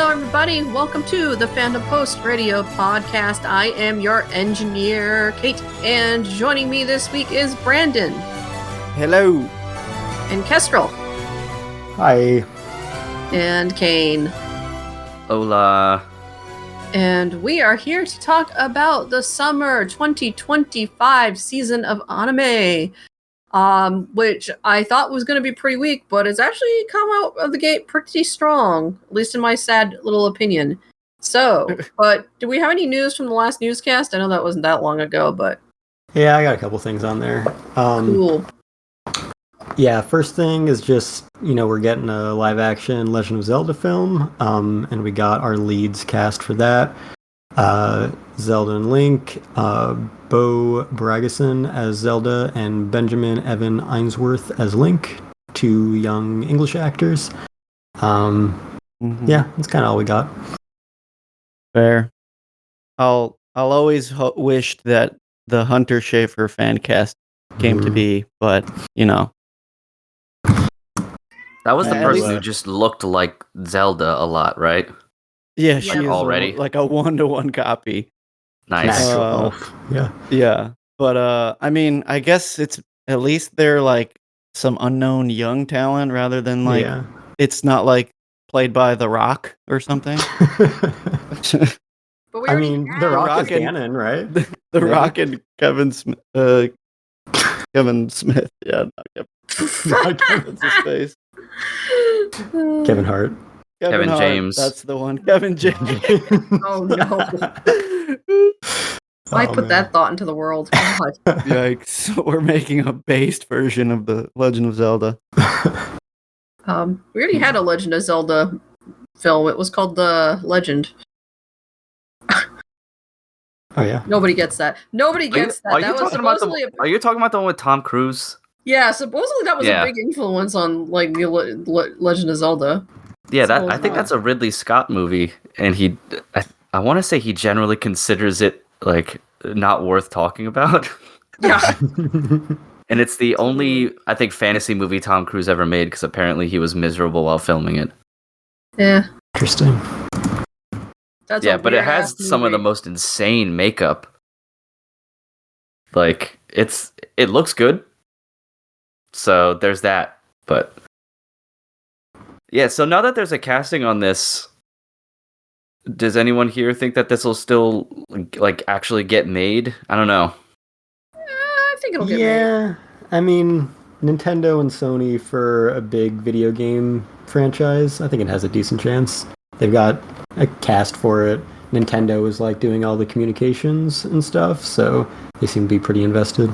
Hello, everybody. Welcome to the Fandom Post Radio Podcast. I am your engineer, Kate, and joining me this week is Brandon. Hello. And Kestrel. Hi. And Kane. Hola. And we are here to talk about the summer 2025 season of anime. Which I thought was going to be pretty weak, but it's actually come out of the gate pretty strong, at least in my sad little opinion. So, but do we have any news from the last newscast? I know that wasn't that long ago, but... Yeah, I got a couple things on there. Cool. Yeah, first thing is just, we're getting a live-action Legend of Zelda film, and we got our leads cast for that. Zelda and Link, Bo Bragason as Zelda, and Benjamin Evan Ainsworth as Link, two young English actors. Yeah, that's kind of all we got. Fair. I'll always wish that the Hunter Schafer fan cast came to be, but that was the person who just looked like Zelda a lot, right? Yeah, she is already like a 1-to-1 copy. Nice. Yeah. But I mean, I guess it's at least they're like some unknown young talent rather than like it's not like played by The Rock or something. But I mean, The Rock is canon, right? The Rock and Kevin Smith. Kevin Smith. Yeah, not Kevin. What's his face? Kevin Hart. Kevin Hart, James. That's the one. Kevin James. Oh no. I put that thought into the world. God. Yikes. We're making a based version of the Legend of Zelda. We already had a Legend of Zelda film. It was called The Legend. Oh yeah. Nobody gets that. Nobody gets that. Are you talking about the one with Tom Cruise? Yeah, supposedly that was a big influence on like the Legend of Zelda. Yeah, I think that's a Ridley Scott movie, and I want to say he generally considers it like not worth talking about. Yeah. And it's the only, I think, fantasy movie Tom Cruise ever made, because apparently he was miserable while filming it. Yeah. Interesting. That's but it has some of the most insane makeup. Like, it looks good. So there's that. But yeah, so now that there's a casting on this, does anyone here think that this will still like actually get made? I don't know. I think it'll get made. Yeah, I mean, Nintendo and Sony for a big video game franchise, I think it has a decent chance. They've got a cast for it. Nintendo is like doing all the communications and stuff, so they seem to be pretty invested.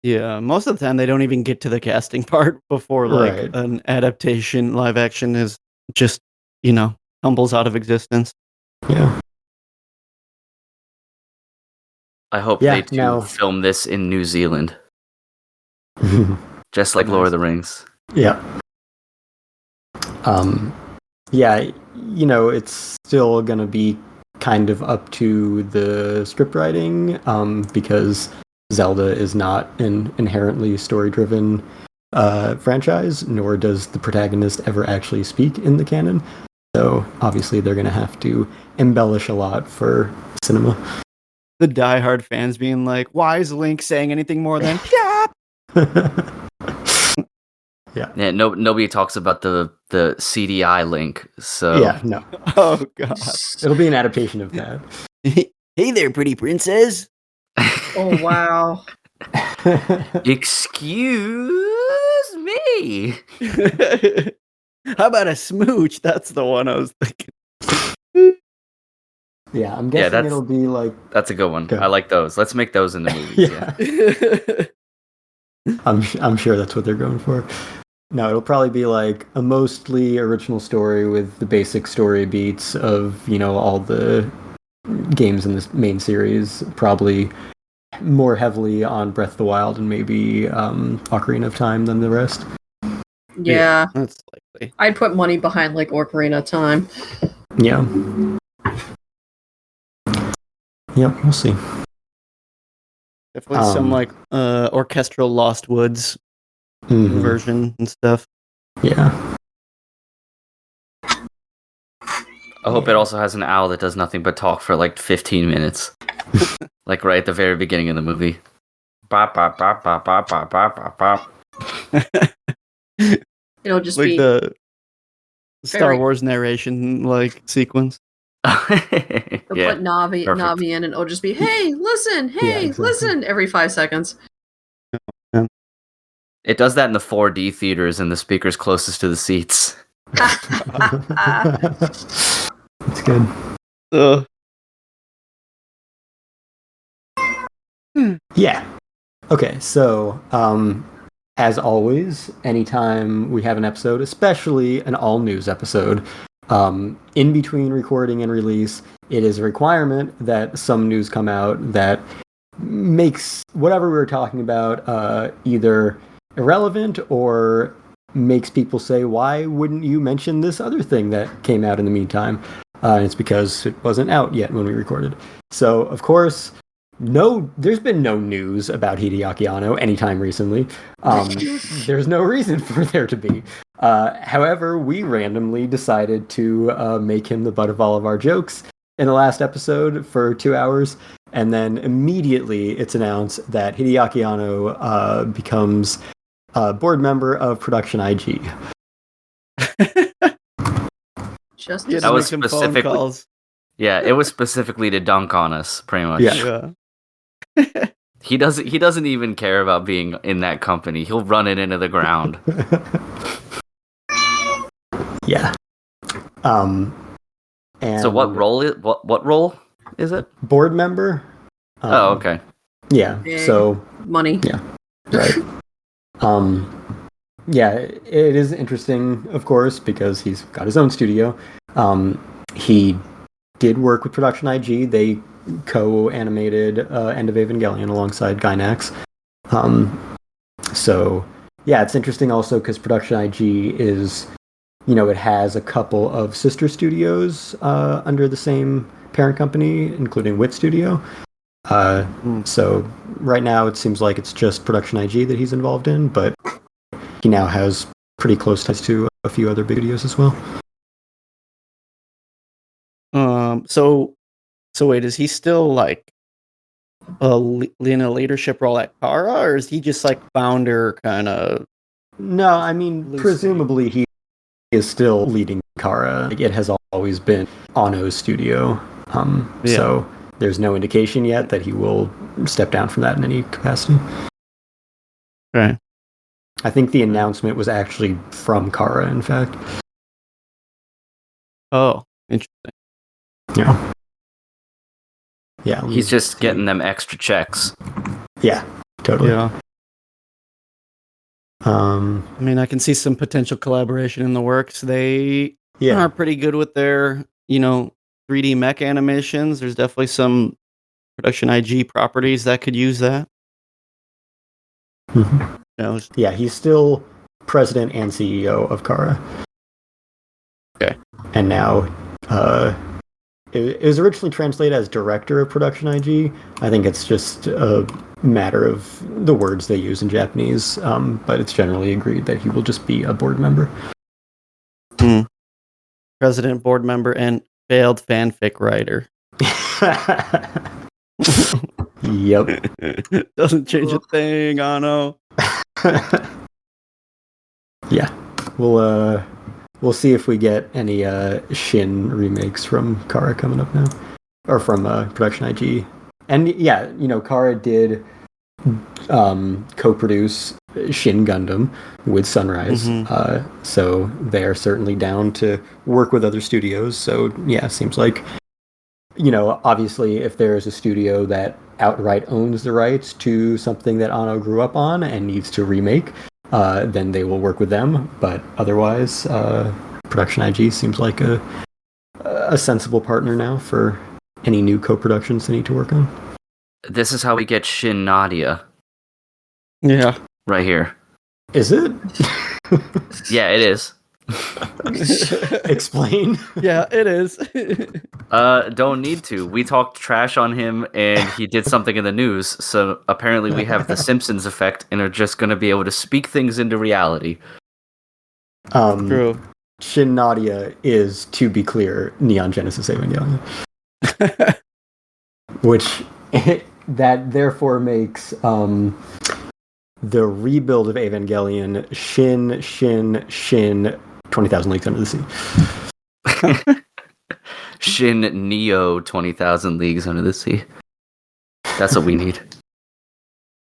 Yeah, most of the time they don't even get to the casting part before like an adaptation live action is just, tumbles out of existence. Yeah. I hope they do film this in New Zealand. Just like Lord of the Rings. Yeah. Yeah, it's still going to be kind of up to the script writing, because Zelda is not an inherently story-driven franchise, nor does the protagonist ever actually speak in the canon. So obviously they're going to have to embellish a lot for cinema. The diehard fans being like, why is Link saying anything more than Yeah. Yeah, nobody talks about the CDI Link, so... Yeah, no. Oh, God. It'll be an adaptation of that. Hey there, pretty princess. Oh, wow. Excuse me. How about a smooch? That's the one I was thinking. Yeah, I'm guessing it'll be like... That's a good one. I like those. Let's make those in the movies. Yeah. I'm sure that's what they're going for. No, it'll probably be like a mostly original story with the basic story beats of, all the games in this main series, probably more heavily on Breath of the Wild and maybe Ocarina of Time than the rest. Yeah. That's likely. I'd put money behind like Ocarina of Time. Yeah. Yep, we'll see. Definitely some like orchestral Lost Woods version and stuff. Yeah. I hope it also has an owl that does nothing but talk for like 15 minutes. Like right at the very beginning of the movie. Bop, bop, bop, bop, bop, bop, bop, bop, bop. It'll just like be the Star very- Wars narration like sequence. They'll Yeah, put Navi perfect. in, and it'll just be, hey, listen, hey, exactly. listen, every 5 seconds. It does that in the 4D theaters and the speakers closest to the seats. It's good. Ugh. Yeah. Okay, so as always, anytime we have an episode, especially an all news episode, in between recording and release, it is a requirement that some news come out that makes whatever we were talking about either irrelevant or makes people say, why wouldn't you mention this other thing that came out in the meantime? And it's because it wasn't out yet when we recorded. So, of course, there's been no news about Hideaki Anno anytime recently. There's no reason for there to be. However, we randomly decided to make him the butt of all of our jokes in the last episode for 2 hours, and then immediately it's announced that Hideaki Anno becomes a board member of Production IG. Just Yeah, as- That was make some phone specifically- calls. Yeah, it was specifically to dunk on us, pretty much. Yeah. Yeah. He doesn't even care about being in that company. He'll run it into the ground. Yeah. And So what role is it? board member? Oh, okay. Yeah. Big. So money. right. Yeah, it is interesting, of course, because he's got his own studio. He did work with Production IG. They co-animated End of Evangelion alongside Gainax. So, yeah, it's interesting also because Production IG is, it has a couple of sister studios under the same parent company, including Wit Studio. So right now it seems like it's just Production IG that he's involved in, but he now has pretty close ties to a few other big studios as well. So wait, is he still like in a leadership role at Kara, or is he just like founder kind of? No, I mean, Loosely. presumably he is still leading Kara. Like, it has always been Anno's studio. So there's no indication yet that he will step down from that in any capacity. Right. I think the announcement was actually from Kara, in fact. Oh, interesting. Yeah. Yeah. let me He's just see. getting them extra checks. Yeah, totally. Yeah. Um, I mean, I can see some potential collaboration in the works. They yeah. are pretty good with their, 3D mech animations. There's definitely some Production IG properties that could use that. Mhm. It's- Yeah, he's still president and CEO of Kara. Okay. And now, it was originally translated as director of Production IG. I think it's just a matter of the words they use in Japanese, but it's generally agreed that he will just be a board member. President, board member, and failed fanfic writer. Yep. Doesn't change a thing, Anno. Yeah. We'll see if we get any Shin remakes from Kara coming up now, or from Production IG. And yeah, Kara did co-produce Shin Gundam with Sunrise, so they are certainly down to work with other studios. So yeah, seems like, obviously if there's a studio that outright owns the rights to something that Anno grew up on and needs to remake, then they will work with them. But otherwise, Production IG seems like a sensible partner now for any new co-productions they need to work on. This is how we get Shin Nadia Yeah. right here. Is it? Yeah, it is. Explain. Yeah, it is. Don't need to. We talked trash on him and he did something in the news, so apparently we have the Simpsons effect and are just going to be able to speak things into reality. True. Shin Nadia is, to be clear, Neon Genesis Evangelion. Which that therefore makes the rebuild of Evangelion Shin 20,000 Leagues Under the Sea. Shin Neo 20,000 Leagues Under the Sea. That's what we need.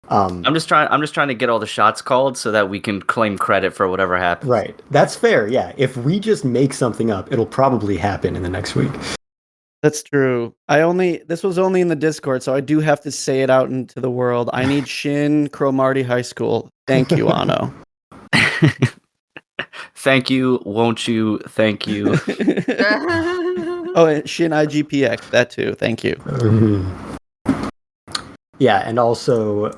I'm just trying to get all the shots called so that we can claim credit for whatever happens. Right. That's fair. Yeah. If we just make something up, it'll probably happen in the next week. That's true. This was only in the Discord, so I do have to say it out into the world. I need Shin Cromartie High School. Thank you, Ano. Thank you, won't you? Thank you. Oh, and Shin IGPX, that too. Thank you. Yeah, and also,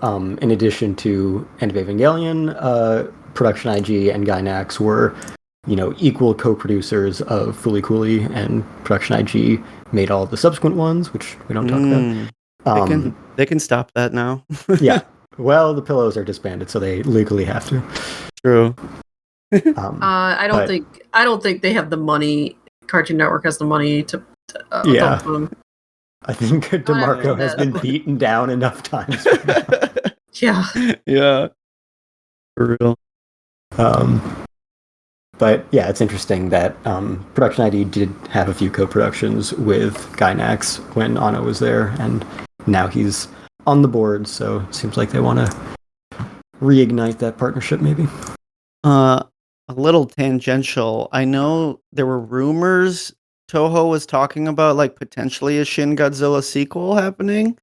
in addition to End of Evangelion, Production IG and Gainax were, equal co-producers of Fooly Cooly, and Production IG made all the subsequent ones, which we don't talk about. They can stop that now. Yeah. Well, the Pillows are disbanded, so they legally have to. True. I don't think they have the money. Cartoon Network has the money to yeah. dump them. I think DeMarco has been beaten down enough times. Yeah. Yeah. For real. But yeah, it's interesting that Production ID did have a few co-productions with Gainax when Ano was there, and now he's on the board, so it seems like they want to reignite that partnership, maybe. A little tangential. I know there were rumors Toho was talking about potentially a Shin Godzilla sequel happening.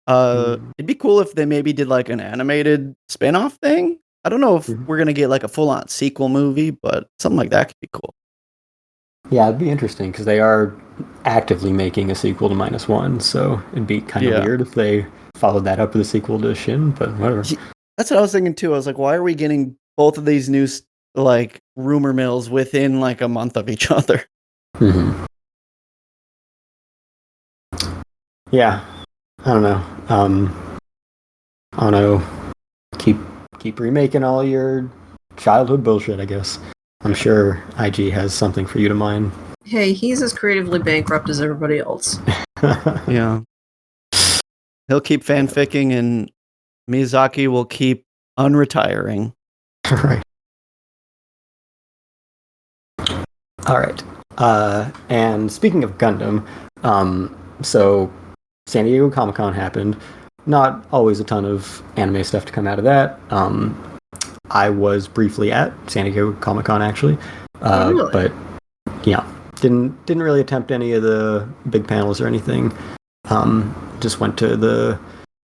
It'd be cool if they maybe did an animated spin-off thing. I don't know if we're gonna get a full-on sequel movie, but something like that could be cool. Yeah, it'd be interesting because they are actively making a sequel to -1, so it'd be kind of weird if they followed that up with a sequel to Shin, but whatever. That's what I was thinking too. I was like, why are we getting both of these new rumor mills within a month of each other? Mm-hmm. Yeah, I don't know. I don't know. Keep remaking all your childhood bullshit, I guess. I'm sure IG has something for you to mine. Hey, he's as creatively bankrupt as everybody else. Yeah. He'll keep fanficking and Miyazaki will keep unretiring. Right. All right. And speaking of Gundam, so San Diego Comic-Con happened. Not always a ton of anime stuff to come out of that. I was briefly at San Diego Comic-Con actually, really? But didn't really attempt any of the big panels or anything. Just went to the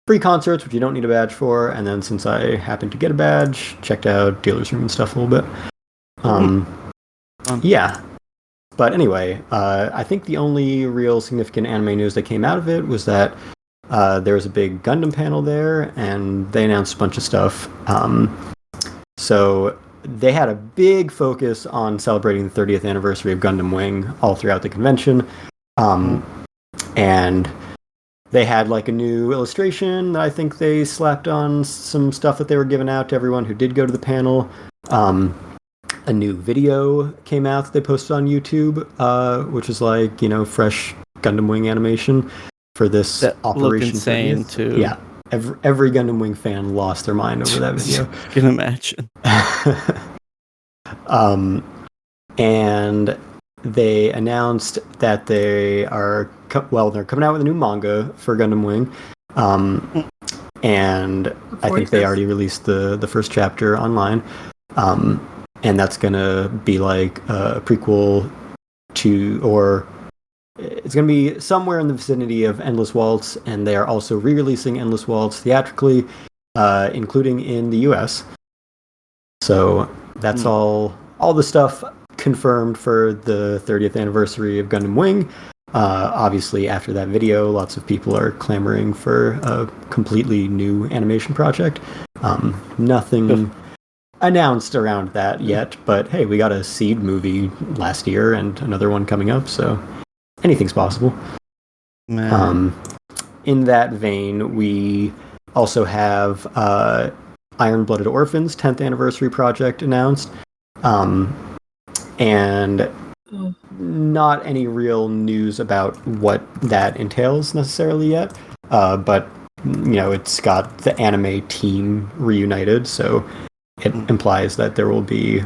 free concerts, which you don't need a badge for, and then since I happened to get a badge, checked out Dealer's Room and stuff a little bit. Yeah. But anyway, I think the only real significant anime news that came out of it was that there was a big Gundam panel there, and they announced a bunch of stuff. So they had a big focus on celebrating the 30th anniversary of Gundam Wing all throughout the convention. And they had a new illustration that I think they slapped on some stuff that they were giving out to everyone who did go to the panel. A new video came out that they posted on YouTube, which is fresh Gundam Wing animation for this that Operation insane 30th. too. Yeah, every Gundam Wing fan lost their mind over that video. Can imagine. And they announced that they are they're coming out with a new manga for Gundam Wing. And I think they already released the first chapter online. And that's gonna be a prequel to, or it's gonna be somewhere in the vicinity of Endless Waltz, and they are also re-releasing Endless Waltz theatrically, including in the US. So that's all the stuff confirmed for the 30th anniversary of Gundam Wing. Obviously, after that video, lots of people are clamoring for a completely new animation project. Nothing announced around that yet, but hey, we got a Seed movie last year and another one coming up, so anything's possible. Man. In that vein, we also have Iron Blooded Orphans 10th anniversary project announced. and not any real news about what that entails necessarily yet. But it's got the anime team reunited, so it implies that there will be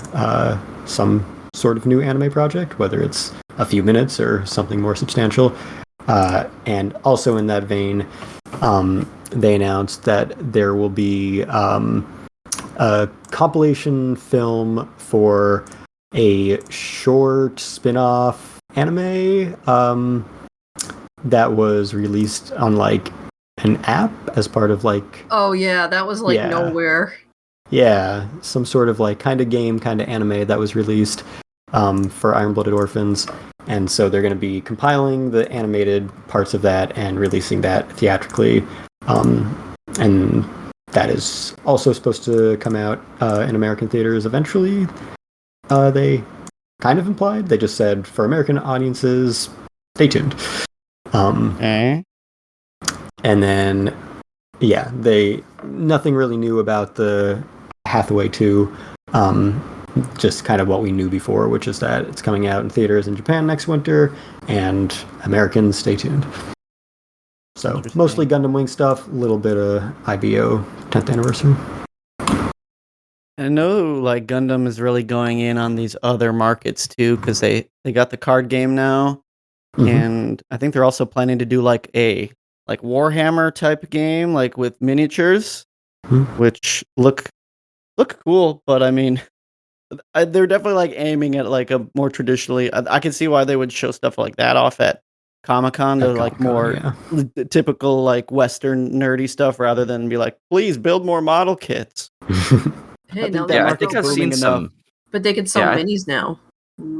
some sort of new anime project, whether it's a few minutes or something more substantial. And also in that vein, they announced that there will be a compilation film for a short spin-off anime that was released on like an app as part of like... Oh yeah, that was like nowhere. Yeah, some sort of like kind of game, kind of anime that was released for Iron-Blooded Orphans. And so they're going to be compiling the animated parts of that and releasing that theatrically. And that is also supposed to come out in American theaters eventually. They kind of implied. They just said, for American audiences, stay tuned. Okay. And then, nothing really new about the Hathaway 2. Just kind of what we knew before, which is that it's coming out in theaters in Japan next winter, and Americans, stay tuned. So, mostly Gundam Wing stuff, a little bit of IBO 10th anniversary. I know, like, Gundam is really going in on these other markets, too, because they got the card game now, and I think they're also planning to do, like, a Warhammer type game, like, with miniatures, which look cool, but, I mean... they're definitely like aiming at like a more traditionally. I can see why they would show stuff like that off at Comic-Con to like more typical like Western nerdy stuff rather than be like, please build more model kits. Hey, I think I've seen some, but they can sell minis now.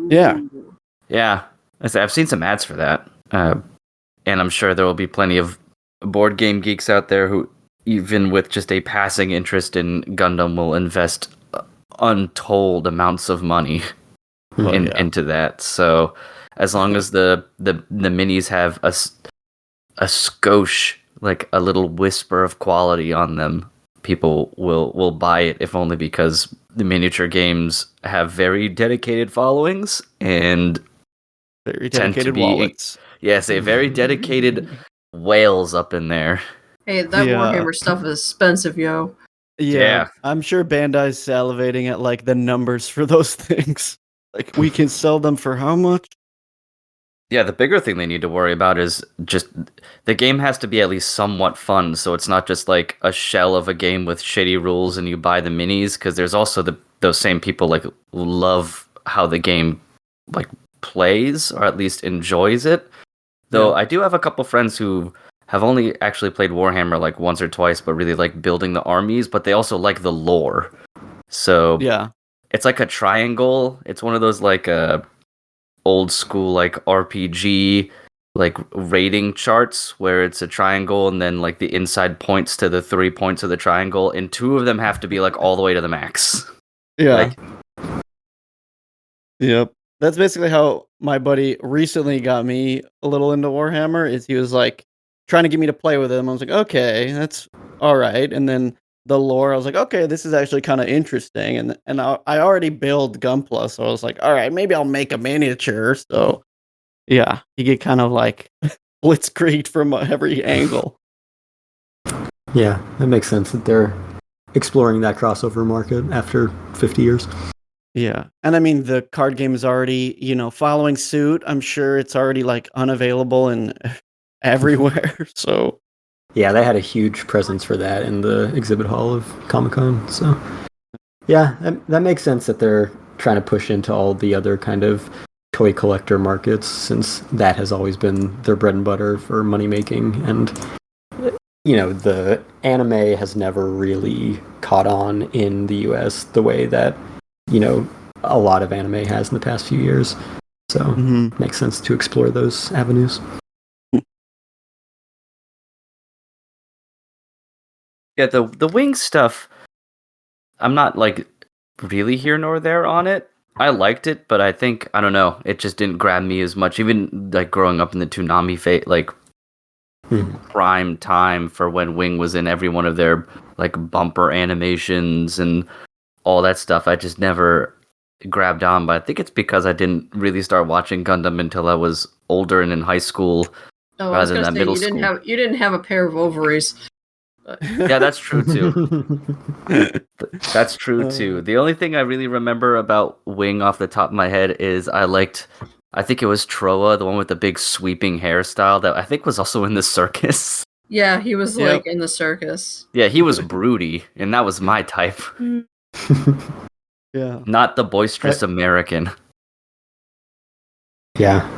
Yeah. I've seen some ads for that, and I'm sure there will be plenty of board game geeks out there who, even with just a passing interest in Gundam, will invest untold amounts of money into that. So as long as the minis have a skosh, like a little whisper of quality on them, people will buy it, if only because the miniature games have very dedicated followings and very dedicated wallets. Yes, a very dedicated whales up in there. Hey, that Warhammer stuff is expensive, yo. Yeah, I'm sure Bandai's salivating at like the numbers for those things. Like, we can sell them for how much? Yeah, the bigger thing they need to worry about is just the game has to be at least somewhat fun, so it's not just like a shell of a game with shitty rules and you buy the minis, because there's also those same people like love how the game like plays, or at least enjoys it. Though I do have a couple friends who have only actually played Warhammer like once or twice, but really like building the armies, but they also like the lore. So it's like a triangle. It's one of those like old school like RPG like rating charts where it's a triangle and then like the inside points to the 3 points of the triangle, and 2 of them have to be like all the way to the max. Yeah. Yep. That's basically how my buddy recently got me a little into Warhammer. Is he was like trying to get me to play with him. I was like, okay, that's all right. And then the lore, I was like, okay, this is actually kind of interesting. And I already build Gunpla, so I was like, all right, maybe I'll make a miniature. So yeah, you get kind of like blitzkrieged from every angle. Yeah, that makes sense that they're exploring that crossover market after 50 years. Yeah. And I mean, the card game is already, following suit. I'm sure it's already like unavailable and everywhere. So yeah, they had a huge presence for that in the exhibit hall of Comic-Con. So yeah, that makes sense that they're trying to push into all the other kind of toy collector markets, since that has always been their bread and butter for money making. And the anime has never really caught on in the US the way that a lot of anime has in the past few years. So makes sense to explore those avenues. Yeah, the wing stuff, I'm not like really here nor there on it. I liked it, but I don't know, it just didn't grab me as much. Even like growing up in the Toonami prime time for when Wing was in every one of their like bumper animations and all that stuff, I just never grabbed on, but I think it's because I didn't really start watching Gundam until I was older and in high school. Oh, I was rather gonna than say middle you school. you didn't have a pair of ovaries. Yeah, that's true too. That's true too. The only thing I really remember about Wing off the top of my head is I think it was Troa, the one with the big sweeping hairstyle that I think was also in the circus. Yeah, he was Yep. like in the circus. Yeah, he was broody, and that was my type. Yeah. Not the boisterous American. Yeah.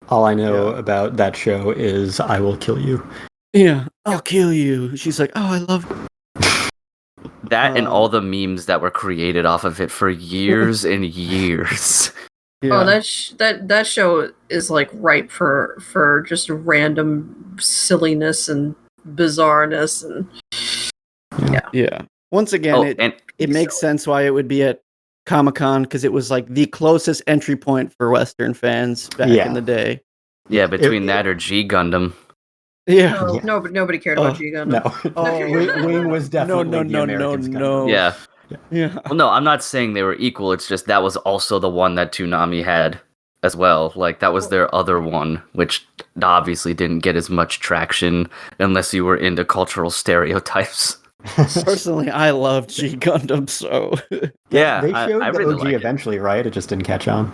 All I know Yeah. about that show is I will kill you. Yeah. I'll kill you. She's like, oh, I love That and all the memes that were created off of it for years and years. Yeah. Oh, that show is like ripe for just random silliness and bizarreness and Yeah. Once again, it makes sense why it would be at Comic-Con because it was like the closest entry point for Western fans back in the day. Yeah, between that or G Gundam. Yeah. no, but nobody cared about G Gundam. No. Wing was definitely the American's Gundam. Yeah. Yeah. Well, no, I'm not saying they were equal. It's just that was also the one that Toonami had as well. Like, that was their other one, which obviously didn't get as much traction unless you were into cultural stereotypes. Personally, I love G Gundam, so Yeah, They showed I the really OG like it. eventually, right? It just didn't catch on.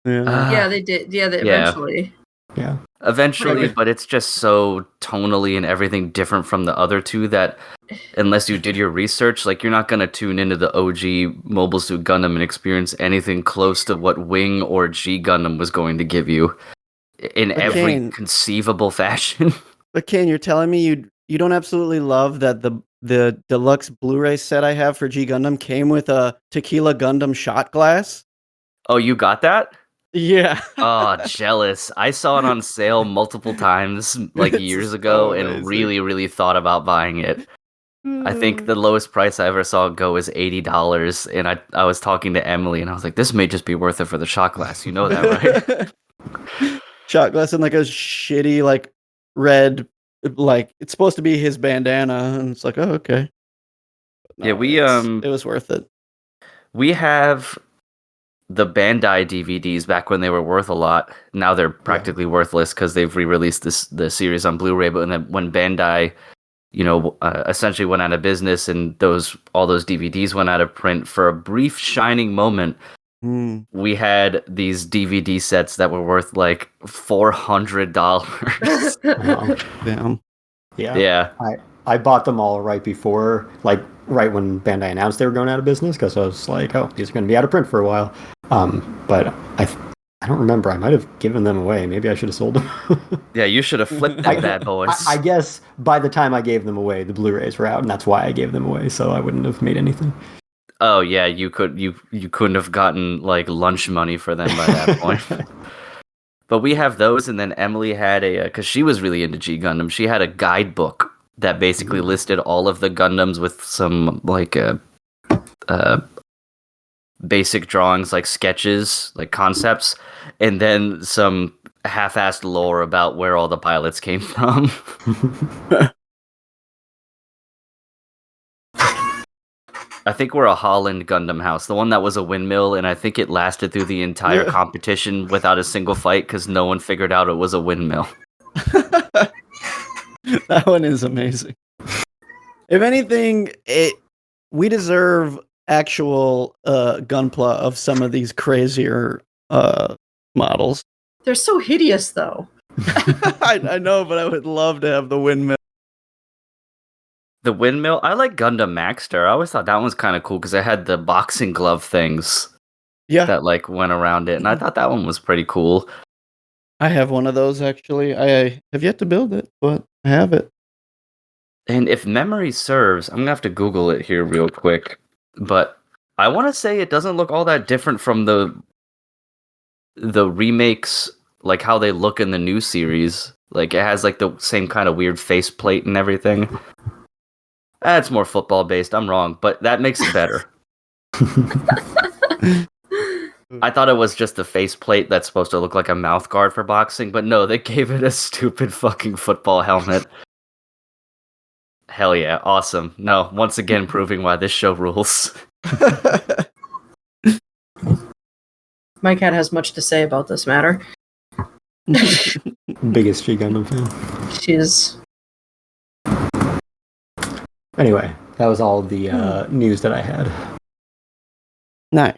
Yeah, they did. Yeah, eventually. Yeah. Eventually, but it's just so tonally and everything different from the other two that unless you did your research, like you're not gonna tune into the OG Mobile Suit Gundam and experience anything close to what Wing or G Gundam was going to give you in every conceivable fashion. But Ken, you're telling me you don't absolutely love that the deluxe Blu-ray set I have for G Gundam came with a Tequila Gundam shot glass? Oh, you got that? Yeah. Oh, jealous. I saw it on sale multiple times like years ago and really, really thought about buying it. I think the lowest price I ever saw it go is $80, and I was talking to Emily and I was like, this may just be worth it for the shot glass. You know that, right? Shot glass and like a shitty like red, like it's supposed to be his bandana, and it's like, oh, okay. No, Yeah, it was worth it. We have the Bandai DVDs back when they were worth a lot. Now they're practically worthless because they've re-released the series on Blu-ray. But when Bandai, essentially went out of business and all those DVDs went out of print, for a brief shining moment, we had these DVD sets that were worth like $400. Wow. Damn. Yeah. I bought them all right before, like right when Bandai announced they were going out of business, because I was like, oh, these are going to be out of print for a while. But I don't remember. I might have given them away. Maybe I should have sold them. Yeah, you should have flipped them bad boys. I guess by the time I gave them away, the Blu-rays were out, and that's why I gave them away. So I wouldn't have made anything. Oh yeah, you couldn't have gotten like lunch money for them by that point. But we have those, and then Emily had because she was really into G Gundam, she had a guidebook that basically listed all of the Gundams with some like basic drawings, like sketches, like concepts, and then some half-assed lore about where all the pilots came from. I think we're a Holland Gundam house, the one that was a windmill, and I think it lasted through the entire competition without a single fight because no one figured out it was a windmill. That one is amazing. If anything, we deserve actual gunpla of some of these crazier models. They're so hideous, though. I know, but I would love to have the windmill. The windmill? I like Gundam Maxter. I always thought that one was kind of cool because it had the boxing glove things that like went around it, and I thought that one was pretty cool. I have one of those, actually. I have yet to build it, but I have it. And if memory serves, I'm going to have to Google it here real quick, but I want to say it doesn't look all that different from the remakes, like how they look in the new series. Like it has like the same kind of weird faceplate and everything. It's more football based. I'm wrong, but that makes it better. I thought it was just the faceplate that's supposed to look like a mouth guard for boxing, but no, they gave it a stupid fucking football helmet. Hell yeah, awesome. No, once again proving why this show rules. My cat has much to say about this matter. Biggest G Gundam fan. She's... Anyway, that was all the news that I had. Nice.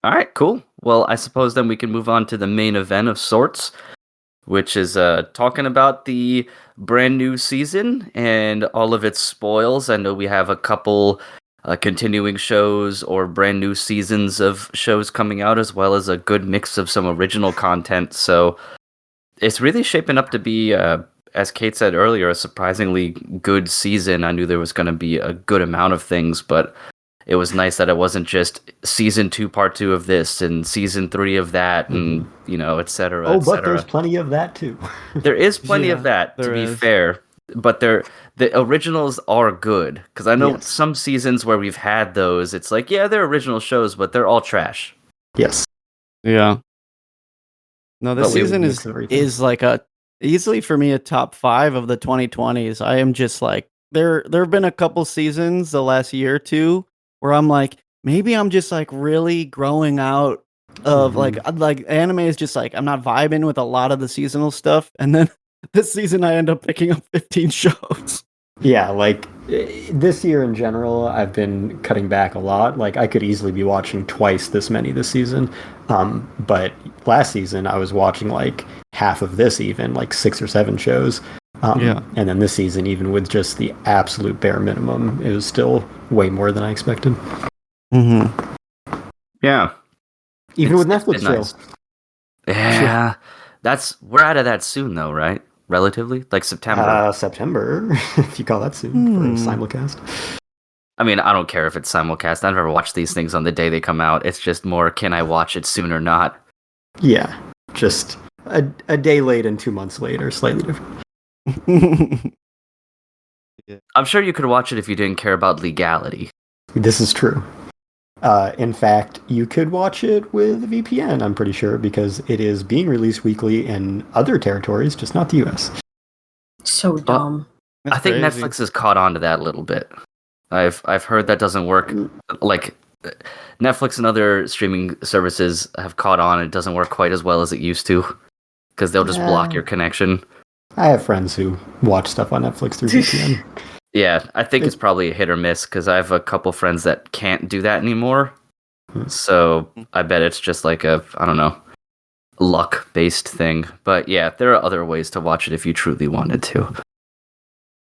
All right, cool. Well, I suppose then we can move on to the main event of sorts, which is talking about the brand new season and all of its spoils. I know we have a couple continuing shows or brand new seasons of shows coming out, as well as a good mix of some original content. So it's really shaping up to be, as Kate said earlier, a surprisingly good season. I knew there was going to be a good amount of things, but it was nice that it wasn't just season 2, part 2 of this and season 3 of that, and et cetera. Oh, but there's plenty of that too. There is plenty of that, to be fair. But the originals are good, because I know some seasons where we've had those, it's like, yeah, they're original shows, but they're all trash. Yes. Yeah. No, this season is like easily for me a top 5 of the 2020s. I am just like, there have been a couple seasons the last year or two where I'm like, maybe I'm just like really growing out of like anime is just like, I'm not vibing with a lot of the seasonal stuff. And then this season I end up picking up 15 shows. Yeah, like this year in general, I've been cutting back a lot. Like I could easily be watching twice this many this season. But last season I was watching like half of this, even like 6 or 7 shows. And then this season, even with just the absolute bare minimum, it was still way more than I expected. Mm-hmm. Yeah. Even with Netflix sales. Yeah. We're out of that soon though, right? Relatively? Like September. September, if you call that soon for a simulcast. I mean, I don't care if it's simulcast. I've never watched these things on the day they come out. It's just more, can I watch it soon or not? Yeah. Just a day late and 2 months late are slightly different. I'm sure you could watch it if you didn't care about legality. This is true. In fact, you could watch it with a VPN, I'm pretty sure, because it is being released weekly in other territories, just not the US. So dumb. I think crazy. Netflix has caught on to that a little bit. I've heard that doesn't work. Like, Netflix and other streaming services have caught on. It doesn't work quite as well as it used to, because they'll just block your connection. I have friends who watch stuff on Netflix through VPN. Yeah, I think it's probably a hit or miss, because I have a couple friends that can't do that anymore. So I bet it's just like a, I don't know, luck-based thing. But yeah, there are other ways to watch it if you truly wanted to.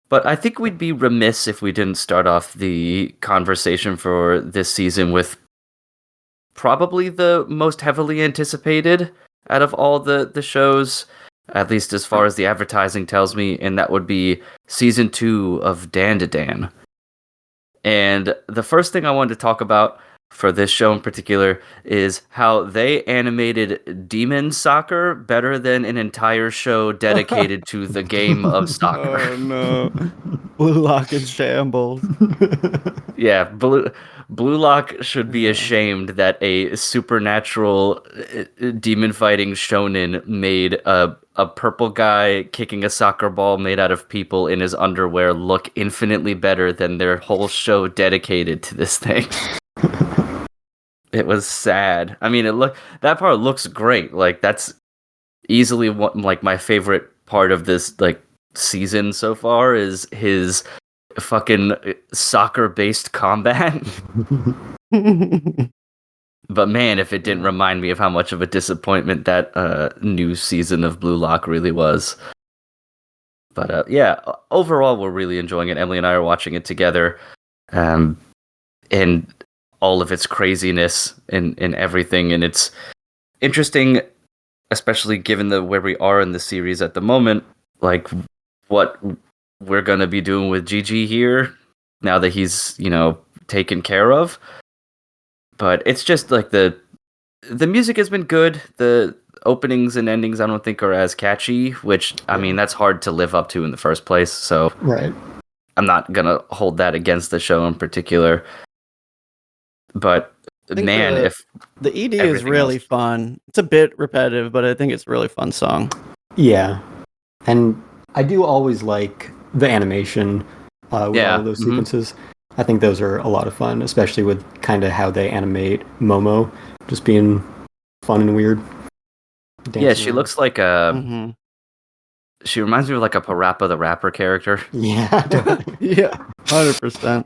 But I think we'd be remiss if we didn't start off the conversation for this season with probably the most heavily anticipated out of all the shows, at least as far as the advertising tells me, and that would be Season 2 of Dandadan. And the first thing I wanted to talk about for this show in particular is how they animated demon soccer better than an entire show dedicated to the game of soccer. Oh no. Blue Lock in shambles. Yeah, Blue Lock should be ashamed that a supernatural demon fighting shonen made a purple guy kicking a soccer ball made out of people in his underwear look infinitely better than their whole show dedicated to this thing. It was sad. I mean, that part looks great. Like, that's easily like my favorite part of this like season so far is his fucking soccer-based combat. But man, if it didn't remind me of how much of a disappointment that new season of Blue Lock really was. But yeah, overall, we're really enjoying it. Emily and I are watching it together. And all of its craziness and everything. And it's interesting, especially given where we are in the series at the moment, like what we're going to be doing with Gigi here now that he's, taken care of. But it's just like the music has been good. The openings and endings I don't think are as catchy, which, I mean, that's hard to live up to in the first place. So right. I'm not going to hold that against the show in particular. But man, if the ED is really fun. It's a bit repetitive, but I think it's a really fun song. Yeah. And I do always like the animation with all of those sequences. I think those are a lot of fun, especially with kind of how they animate Momo, just being fun and weird. Yeah, she looks like a. Mhm. She reminds me of like a Parappa the Rapper character. Yeah, Yeah, 100%.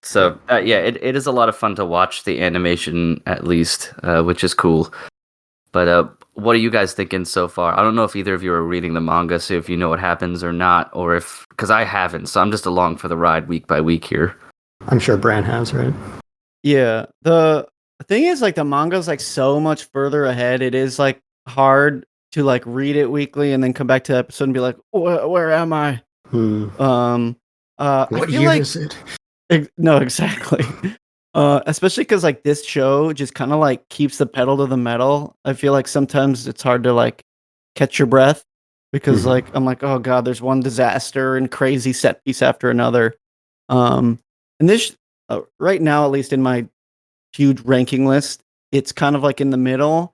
So it is a lot of fun to watch the animation at least, which is cool. But what are you guys thinking so far? I don't know if either of you are reading the manga, so if you know what happens or not, or if because I haven't, so I'm just along for the ride week by week here. I'm sure Bran has, right? Yeah, the thing is, like, the manga's like so much further ahead. It is like hard to like read it weekly and then come back to the episode and be like, where am I? I What feel year like is it? no, exactly. Especially because like this show just kind of like keeps the pedal to the metal. I feel like sometimes it's hard to like catch your breath because Mhm. like I'm like, oh god, there's one disaster and crazy set piece after another. And this right now, at least in my huge ranking list, it's kind of like in the middle,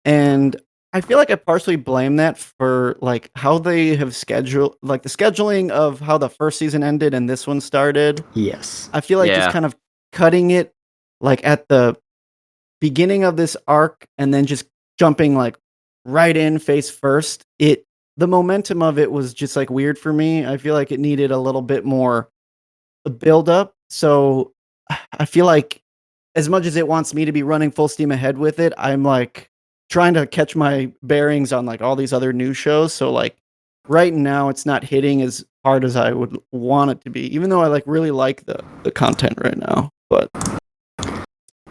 and I feel like I partially blame that for like how they have scheduled, like the scheduling of how the first season ended and this one started. Yes. I feel like just Yeah. kind of cutting it like at the beginning of this arc and then just jumping like right in face first. The momentum of it was just like weird for me. I feel like it needed a little bit more build up. So I feel like as much as it wants me to be running full steam ahead with it, I'm like trying to catch my bearings on like all these other new shows. So like right now it's not hitting as hard as I would want it to be, even though I like really like the content right now. But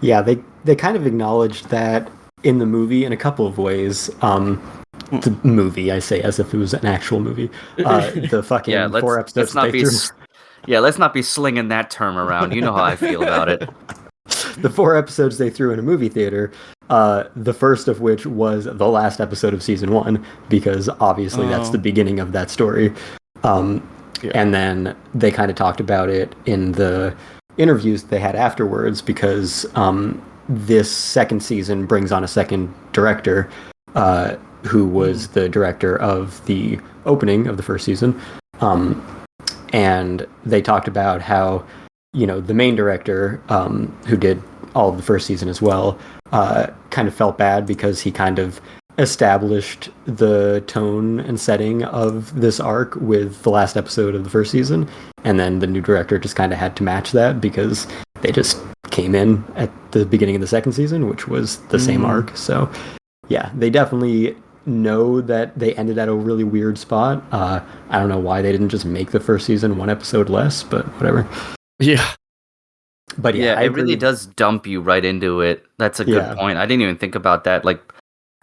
Yeah, they kind of acknowledged that in the movie in a couple of ways. The movie, I say as if it was an actual movie. The fucking Yeah, 4 episodes they threw. let's not be slinging that term around. You know how I feel about it. The 4 episodes they threw in a movie theater, the first of which was the last episode of season 1, because obviously that's the beginning of that story. And then they kind of talked about it in the interviews they had afterwards, because this second season brings on a second director, who was the director of the opening of the first season. And they talked about how, you know, the main director, who did all of the first season as well, kind of felt bad because he kind of established the tone and setting of this arc with the last episode of the first season, and then the new director just kind of had to match that because they just came in at the beginning of the second season, which was the same arc. So yeah, they definitely know that they ended at a really weird spot. I don't know why they didn't just make the first season 1 episode less, but whatever. yeah. But yeah, it really does dump you right into it. That's a good point. I didn't even think about that. Like,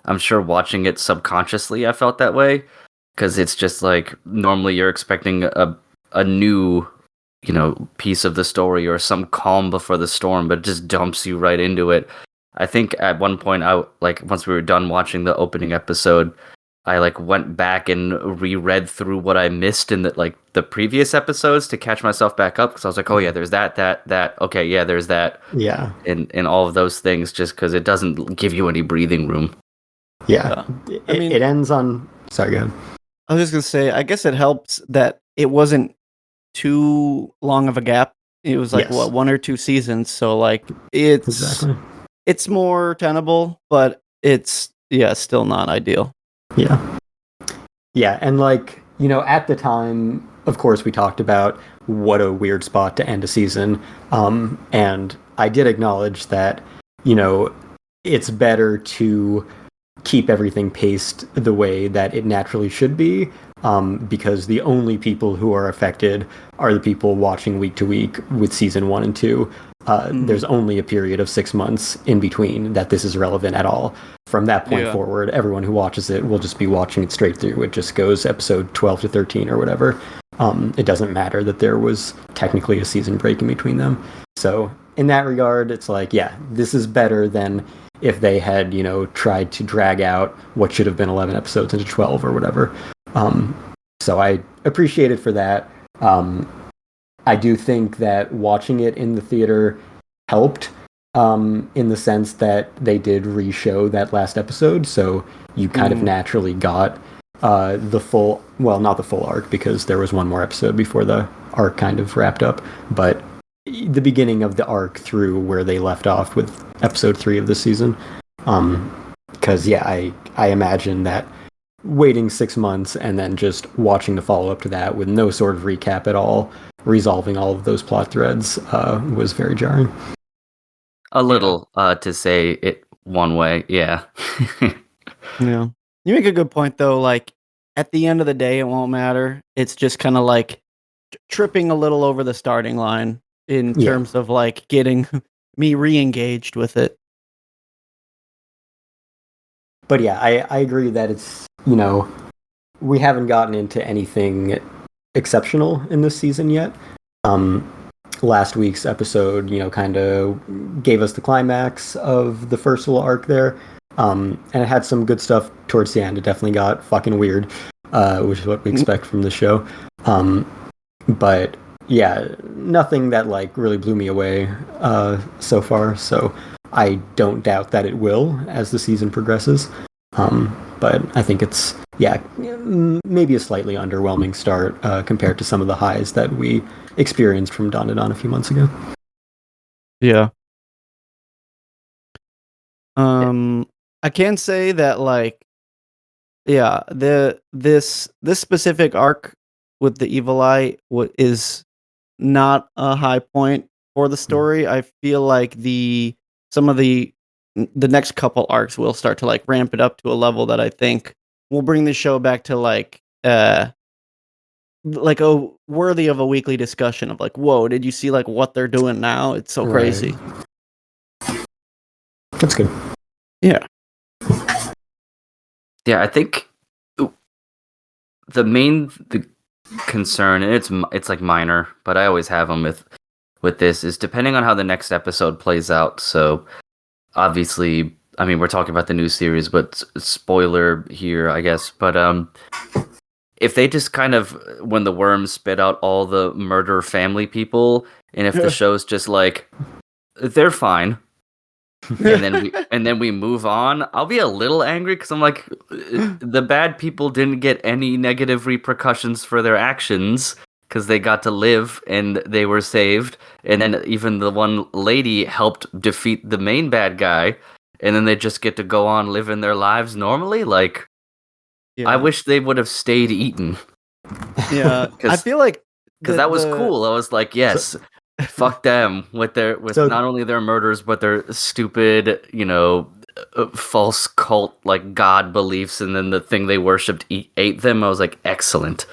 I'm sure watching it subconsciously, I felt that way, because it's just like normally you're expecting a new, you know, piece of the story or some calm before the storm, but it just dumps you right into it. I think at one point, once we were done watching the opening episode, I like went back and reread through what I missed in the previous episodes to catch myself back up, because I was like, oh yeah, there's that. Okay, yeah, there's that. Yeah. In all of those things, just because it doesn't give you any breathing room. Yeah. It ends on... Sorry, go ahead. I was just gonna say, I guess it helps that it wasn't too long of a gap. It was like what, 1 or 2 seasons, so like it's more tenable, but it's still not ideal. Yeah, and like, you know, at the time, of course, we talked about what a weird spot to end a season, and I did acknowledge that, you know, it's better to keep everything paced the way that it naturally should be, because the only people who are affected are the people watching week to week with season 1 and 2. There's only a period of 6 months in between that this is relevant at all. From that point forward, everyone who watches it will just be watching it straight through. It just goes episode 12 to 13 or whatever. It doesn't matter that there was technically a season break in between them. So in that regard, it's like, yeah, this is better than if they had, you know, tried to drag out what should have been 11 episodes into 12 or whatever. So I appreciate it for that. I do think that watching it in the theater helped, in the sense that they did re-show that last episode, so you kind of naturally got the full, well, not the full arc, because there was one more episode before the arc kind of wrapped up, but the beginning of the arc through where they left off with episode 3 of the season. Because I imagine that waiting 6 months and then just watching the follow-up to that with no sort of recap at all, resolving all of those plot threads, was very jarring. A little, to say it one way, yeah. Yeah. You make a good point, though. Like, at the end of the day, it won't matter. It's just kind of like tripping a little over the starting line in terms of like getting me re-engaged with it. But yeah, I agree that it's, we haven't gotten into anything exceptional in this season yet. Last week's episode, kind of gave us the climax of the first little arc there. And it had some good stuff towards the end. It definitely got fucking weird, which is what we expect from the show. But yeah, nothing that like really blew me away so far. So I don't doubt that it will as the season progresses. But I think it's maybe a slightly underwhelming start compared to some of the highs that we experienced from Dandadan a few months ago. Yeah. I can say that like, this specific arc with the evil eye is not a high point for the story. I feel like some of the next couple arcs will start to like ramp it up to a level that I think will bring the show back to like a worthy of a weekly discussion of like, whoa, did you see like what they're doing now? It's so crazy. That's good. Yeah. Yeah, I think the concern, and it's like minor, but I always have them with this, is depending on how the next episode plays out. So obviously, I mean, we're talking about the new series, but spoiler here, I guess. But if they just kind of, when the worms spit out all the murder family people, and if the show's just like, they're fine, and then we move on, I'll be a little angry because I'm like, the bad people didn't get any negative repercussions for their actions because they got to live and they were saved, and then even the one lady helped defeat the main bad guy, and then they just get to go on living their lives normally. Like, I wish they would have stayed eaten. Yeah, I feel like because that was cool. I was like, yes. Fuck them with not only their murders but their stupid, false cult like god beliefs, and then the thing they worshipped ate them. I was like, excellent.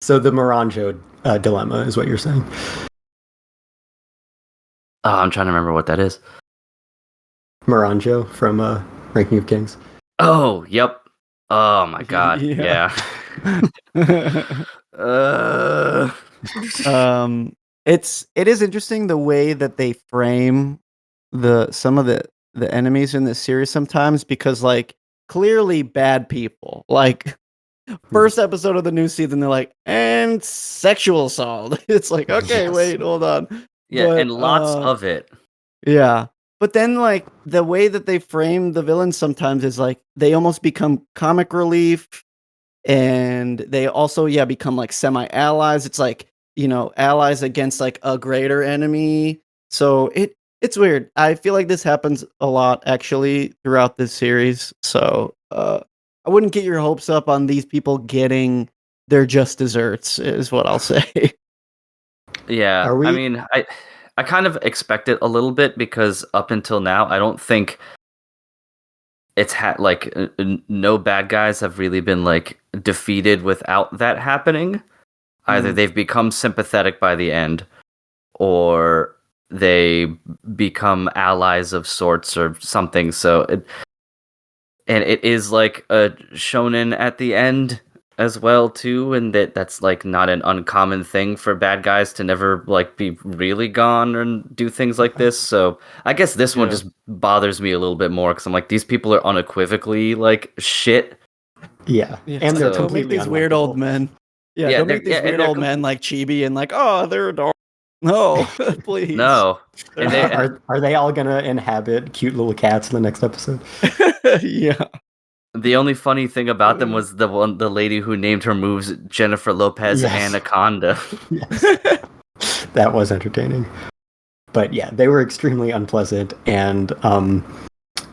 So the Moranjo dilemma is what you're saying. Oh, I'm trying to remember what that is. Moranjo from Ranking of Kings. Oh, yep. Oh my god. Yeah. It is interesting the way that they frame some of the enemies in this series sometimes, because like clearly bad people. Like first episode of the new season, they're like, and sexual assault. It's like, okay, wait, hold on. Yeah, but, and lots of it. Yeah. But then like the way that they frame the villains sometimes is like they almost become comic relief, and they also become like semi-allies. It's like, allies against like a greater enemy. So it's weird. I feel like this happens a lot actually throughout this series. So I wouldn't get your hopes up on these people getting their just desserts, is what I'll say. Yeah, I mean, I kind of expect it a little bit, because up until now, I don't think it's like no bad guys have really been like defeated without that happening. Either they've become sympathetic by the end, or they become allies of sorts or something. So, it is like a shonen at the end as well too, and that's like not an uncommon thing for bad guys to never like be really gone and do things like this. So I guess this one just bothers me a little bit more, because I'm like, these people are unequivocally like shit. Yeah. And they're completely these weird old men. Yeah, don't make these weird old men like chibi and like, oh, they're adorable. No, please. No. And are they all gonna inhabit cute little cats in the next episode? Yeah. The only funny thing about them was the lady who named her moves Jennifer Lopez Anaconda. Yes. That was entertaining. But yeah, they were extremely unpleasant, and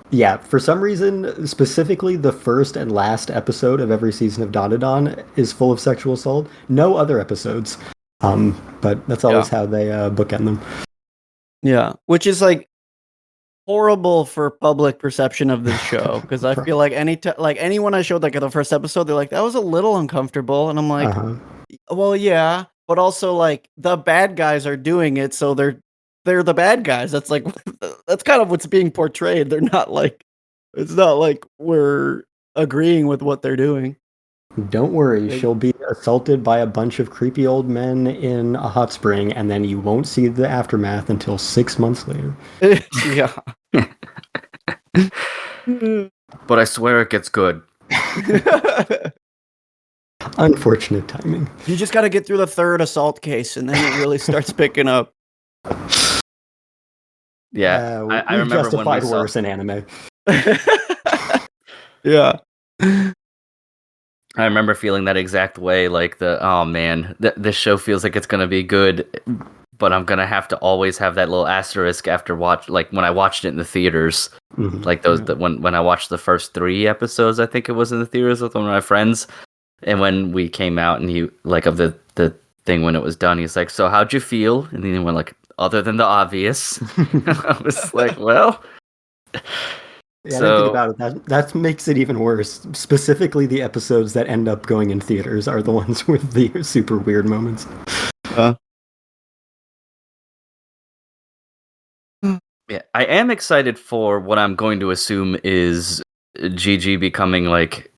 yeah, for some reason, specifically the first and last episode of every season of Dandadan is full of sexual assault. No other episodes. But that's always how they bookend them. Yeah, which is like horrible for public perception of this show, because I feel like anyone I showed like the first episode, they're like, that was a little uncomfortable, and I'm like, well, yeah, but also like the bad guys are doing it, so they're the bad guys. That's like that's kind of what's being portrayed. They're not like, it's not like we're agreeing with what they're doing. Don't worry, she'll be assaulted by a bunch of creepy old men in a hot spring, and then you won't see the aftermath until 6 months later. Yeah. But I swear it gets good. Unfortunate timing. You just got to get through the third assault case, and then it really starts picking up. Yeah, I remember justified when we worse in anime. Yeah. I remember feeling that exact way, like oh man, this show feels like it's gonna be good, but I'm gonna have to always have that little asterisk after when I watched it in the theaters, like those when I watched the first 3 episodes, I think it was in the theaters with one of my friends, and when we came out and he like of the thing when it was done, he's like, "So how'd you feel?" And then he went like, "Other than the obvious," I was like, "Well." Yeah, I didn't think about it. That makes it even worse. Specifically, the episodes that end up going in theaters are the ones with the super weird moments. Yeah, I am excited for what I'm going to assume is Gigi becoming like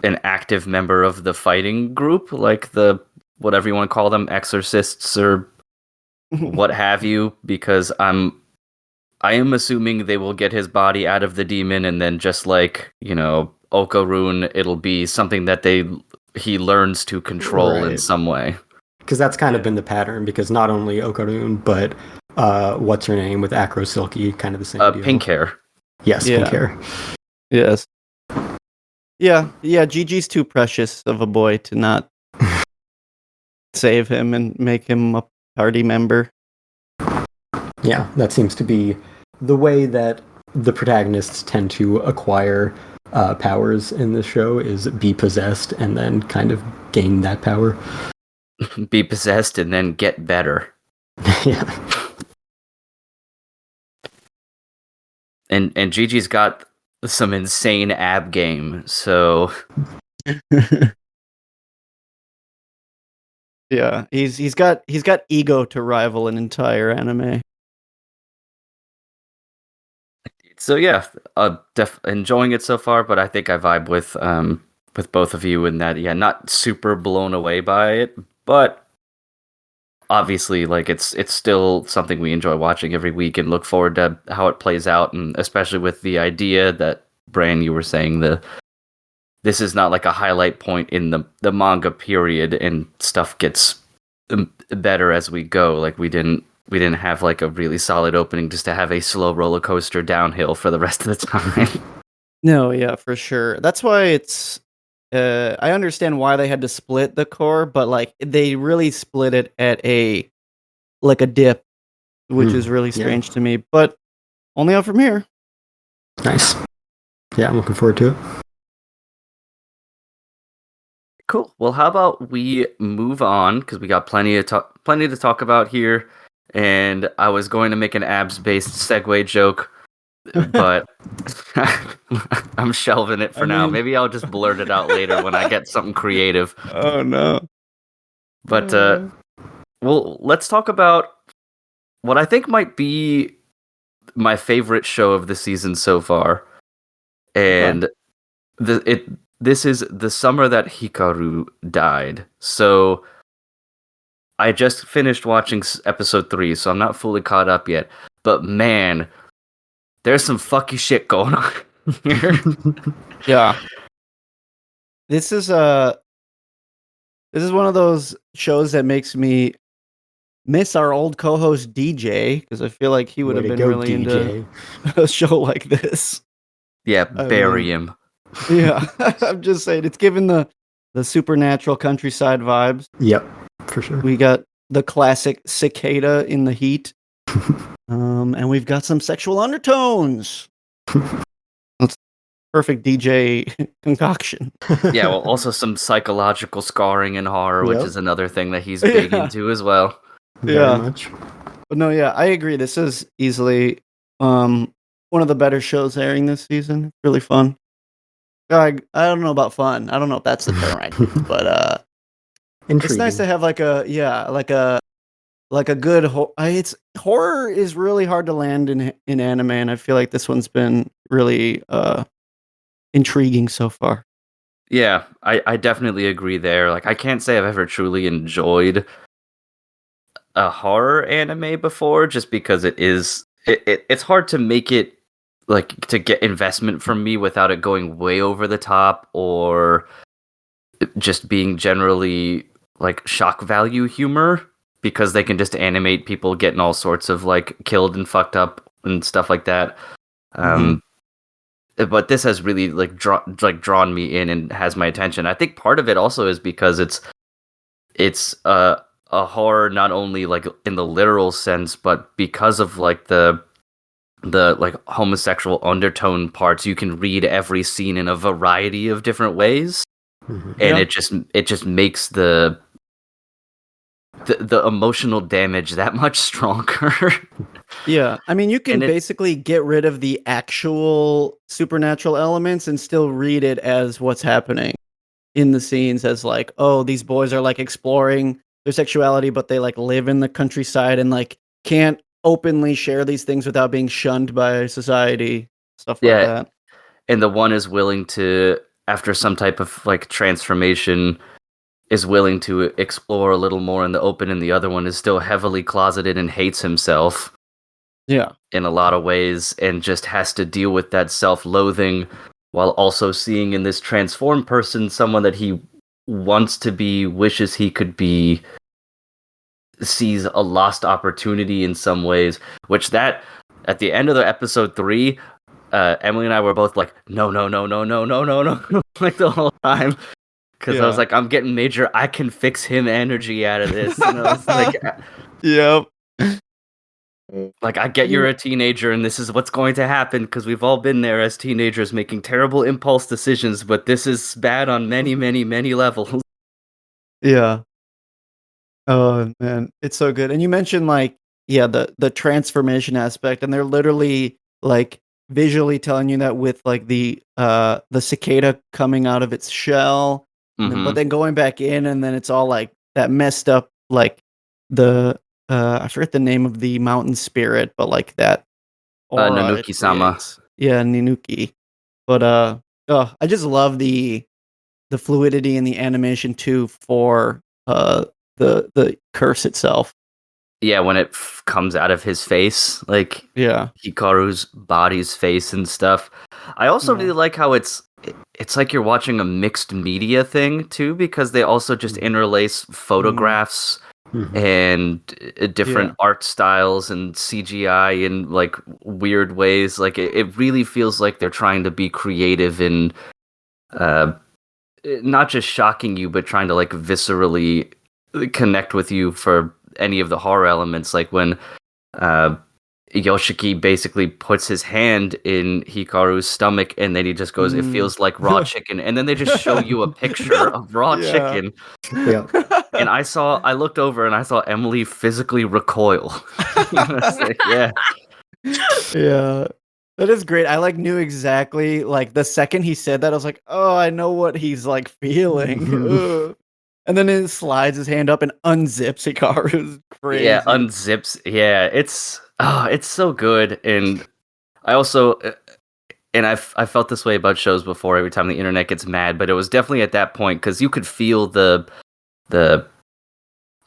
an active member of the fighting group, like the whatever you want to call them, exorcists or what have you, because I am assuming they will get his body out of the demon, and then just like, Okarun, it'll be something that he learns to control in some way. Because that's kind of been the pattern, because not only Okarun, but what's her name with Acro Silky, kind of the same deal. Pink hair. Yes, pink hair. Yes. Yeah, Gigi's too precious of a boy to not save him and make him a party member. Yeah, that seems to be the way that the protagonists tend to acquire powers in this show, is be possessed and then kind of gain that power. Be possessed and then get better. Yeah. And Gigi's got some insane ab game, so yeah, he's got ego to rival an entire anime. So yeah, enjoying it so far, but I think I vibe with both of you in that, not super blown away by it, but obviously like it's still something we enjoy watching every week and look forward to how it plays out, and especially with the idea that, Bran, you were saying this is not like a highlight point in the manga period, and stuff gets better as we go. Like we didn't have like a really solid opening just to have a slow roller coaster downhill for the rest of the time. No, yeah, for sure. That's why it's I understand why they had to split the core, but like they really split it at a dip, which is really strange to me, but only out from here. Nice. Yeah, I'm looking forward to it. Cool. Well, how about we move on, because we got plenty to talk about here. And I was going to make an abs-based segue joke, but I'm shelving it for now. Maybe I'll just blurt it out later when I get something creative. Oh no! But well, let's talk about what I think might be my favorite show of the season so far, and this is The Summer That Hikaru Died. So I just finished watching episode 3, so I'm not fully caught up yet. But man, there's some fucky shit going on here. Yeah. This is one of those shows that makes me miss our old co-host DJ, because I feel like he would have been really into a show like this. Yeah, bury him. Yeah, I'm just saying it's given the supernatural countryside vibes. Yep, for sure. We got the classic cicada in the heat, and we've got some sexual undertones. That's perfect DJ concoction. Yeah, well, also some psychological scarring and horror, which Yep. is another thing that he's big into as well. Very much. But no, yeah, I agree. This is easily one of the better shows airing this season. Really fun. I don't know about fun. I don't know if that's the term I use, but Intriguing. it's nice to have like a good it's horror is really hard to land in anime, and I feel like this one's been really intriguing so far. Yeah, I definitely agree there. Like, I can't say I've ever truly enjoyed a horror anime before, just because it's hard to make it like to get investment from me without it going way over the top or just being generally like shock value humor, because they can just animate people getting all sorts of like killed and fucked up and stuff like that. But this has really like drawn me in and has my attention. I think part of it also is because it's a horror not only like in the literal sense, but because of like the like homosexual undertone parts, you can read every scene in a variety of different ways, and it just makes the emotional damage that much stronger. Yeah, I mean, you can basically get rid of the actual supernatural elements and still read it as what's happening in the scenes, as like, oh, these boys are like exploring their sexuality, but they like live in the countryside and like can't openly share these things without being shunned by society, stuff like that. And the one is willing to, after some type of like transformation, is willing to explore a little more in the open, and the other one is still heavily closeted and hates himself. Yeah. In a lot of ways, and just has to deal with that self-loathing while also seeing in this transformed person someone that he wants to be, wishes he could be, sees a lost opportunity in some ways, which that at the end of the episode 3, Emily and I were both like, no, like the whole time. Because I was like, I'm getting major I can fix him energy out of this. And I was like, yep. Like, I get you're a teenager and this is what's going to happen, because we've all been there as teenagers making terrible impulse decisions, but this is bad on many, many, many levels. Yeah. Oh man, it's so good. And you mentioned like, the transformation aspect, and they're literally like visually telling you that with like the cicada coming out of its shell, but then going back in, and then it's all like that messed up, like the I forget the name of the mountain spirit, but like that aura Nanuki-sama. Yeah, Ninuki. But I just love the fluidity and the animation too for the curse itself. Yeah, when it comes out of his face, like Hikaru's body's face and stuff. I also really like how it's like you're watching a mixed media thing too, because they also just interlace photographs and different art styles and CGI in like weird ways. Like it really feels like they're trying to be creative in not just shocking you, but trying to like viscerally connect with you for any of the horror elements. Like when Yoshiki basically puts his hand in Hikaru's stomach, and then he just goes, it feels like raw chicken. And then they just show you a picture of raw chicken. Yeah. And I looked over and I saw Emily physically recoil. I was like, yeah. Yeah. That is great. I like knew exactly, like the second he said that, I was like, oh, I know what he's like feeling. And then it slides his hand up and unzips Hikaru's. Crazy. Yeah, unzips. Yeah, it's so good. And I also, and I felt this way about shows before. Every time the internet gets mad, but it was definitely at that point, because you could feel the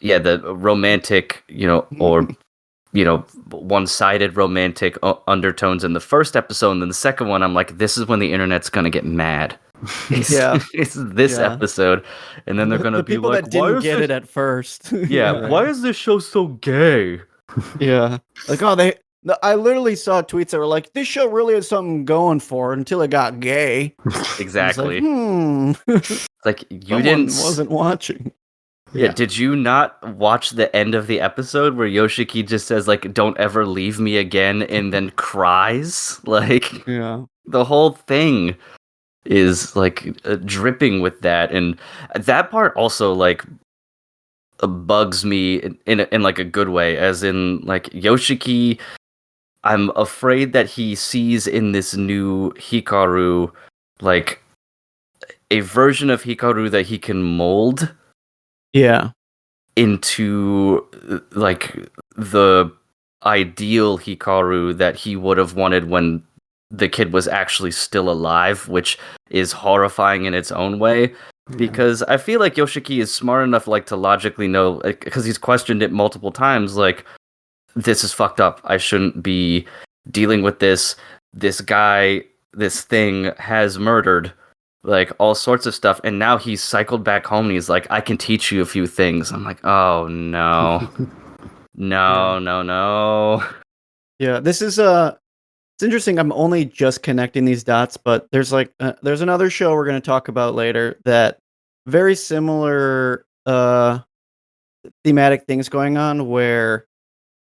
romantic, or one-sided romantic undertones in the first episode, and then the second one, I'm like, this is when the internet's gonna get mad. It's this episode, and then they're gonna be people like, that didn't get it at first. Why is this show so gay? Yeah, like, oh, I literally saw tweets that were like, "This show really had something going for it until it got gay." Exactly. Like you didn't wasn't watching. Yeah, did you not watch the end of the episode where Yoshiki just says like "Don't ever leave me again" and then cries? Like, yeah, the whole thing is like dripping with that, and that part also like bugs me in like a good way, as in like Yoshiki. I'm afraid that he sees in this new Hikaru like a version of Hikaru that he can mold. Yeah. Into like the ideal Hikaru that he would have wanted when the kid was actually still alive, which is horrifying in its own way. Because I feel like Yoshiki is smart enough like to logically know, because he's questioned it multiple times, like, this is fucked up. I shouldn't be dealing with this. This guy, this thing has murdered like all sorts of stuff, and now he's cycled back home and he's like, I can teach you a few things. I'm like, oh no. No. Yeah, this is it's interesting. I'm only just connecting these dots, but there's like there's another show we're going to talk about later that very similar thematic things going on, where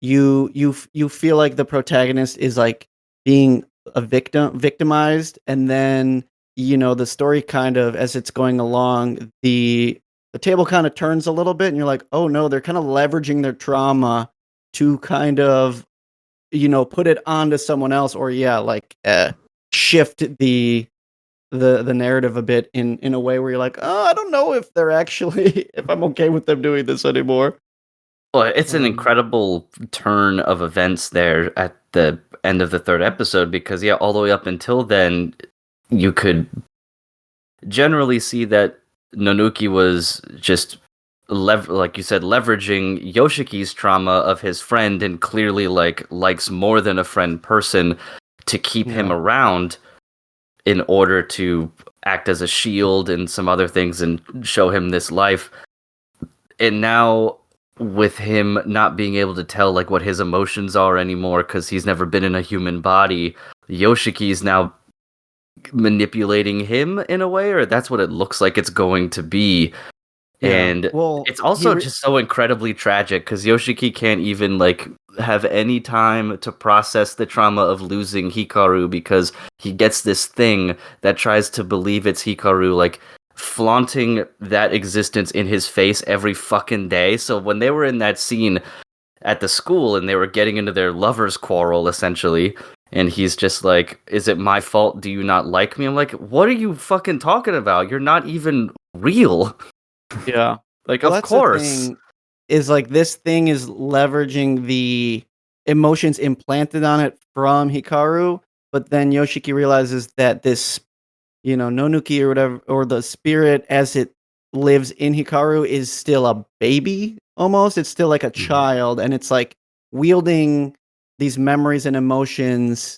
you feel like the protagonist is like being a victimized, and then the story kind of, as it's going along, the table kind of turns a little bit, and you're like, oh no, they're kind of leveraging their trauma to kind of put it onto someone else, or shift the narrative a bit in a way where you're like, oh, I don't know if they're actually if I'm okay with them doing this anymore. Well, it's an incredible turn of events there at the end of the third episode, because all the way up until then, you could generally see that Nonuki was just like you said, leveraging Yoshiki's trauma of his friend, and clearly likes more than a friend person to keep him around in order to act as a shield and some other things and show him this life. And now, with him not being able to tell like what his emotions are anymore because he's never been in a human body, Yoshiki's now manipulating him in a way, or that's what it looks like it's going to be. And it's also just so incredibly tragic because Yoshiki can't even like have any time to process the trauma of losing Hikaru, because he gets this thing that tries to believe it's Hikaru, like flaunting that existence in his face every fucking day. So when they were in that scene at the school and they were getting into their lovers' quarrel essentially, and he's just like, is it my fault? Do you not like me? I'm like, what are you fucking talking about? You're not even real. Yeah. Like, of course. Is like this thing is leveraging the emotions implanted on it from Hikaru, but then Yoshiki realizes that this, Nonuki or whatever, or the spirit as it lives in Hikaru is still a baby almost. It's still like a child, and it's like wielding these memories and emotions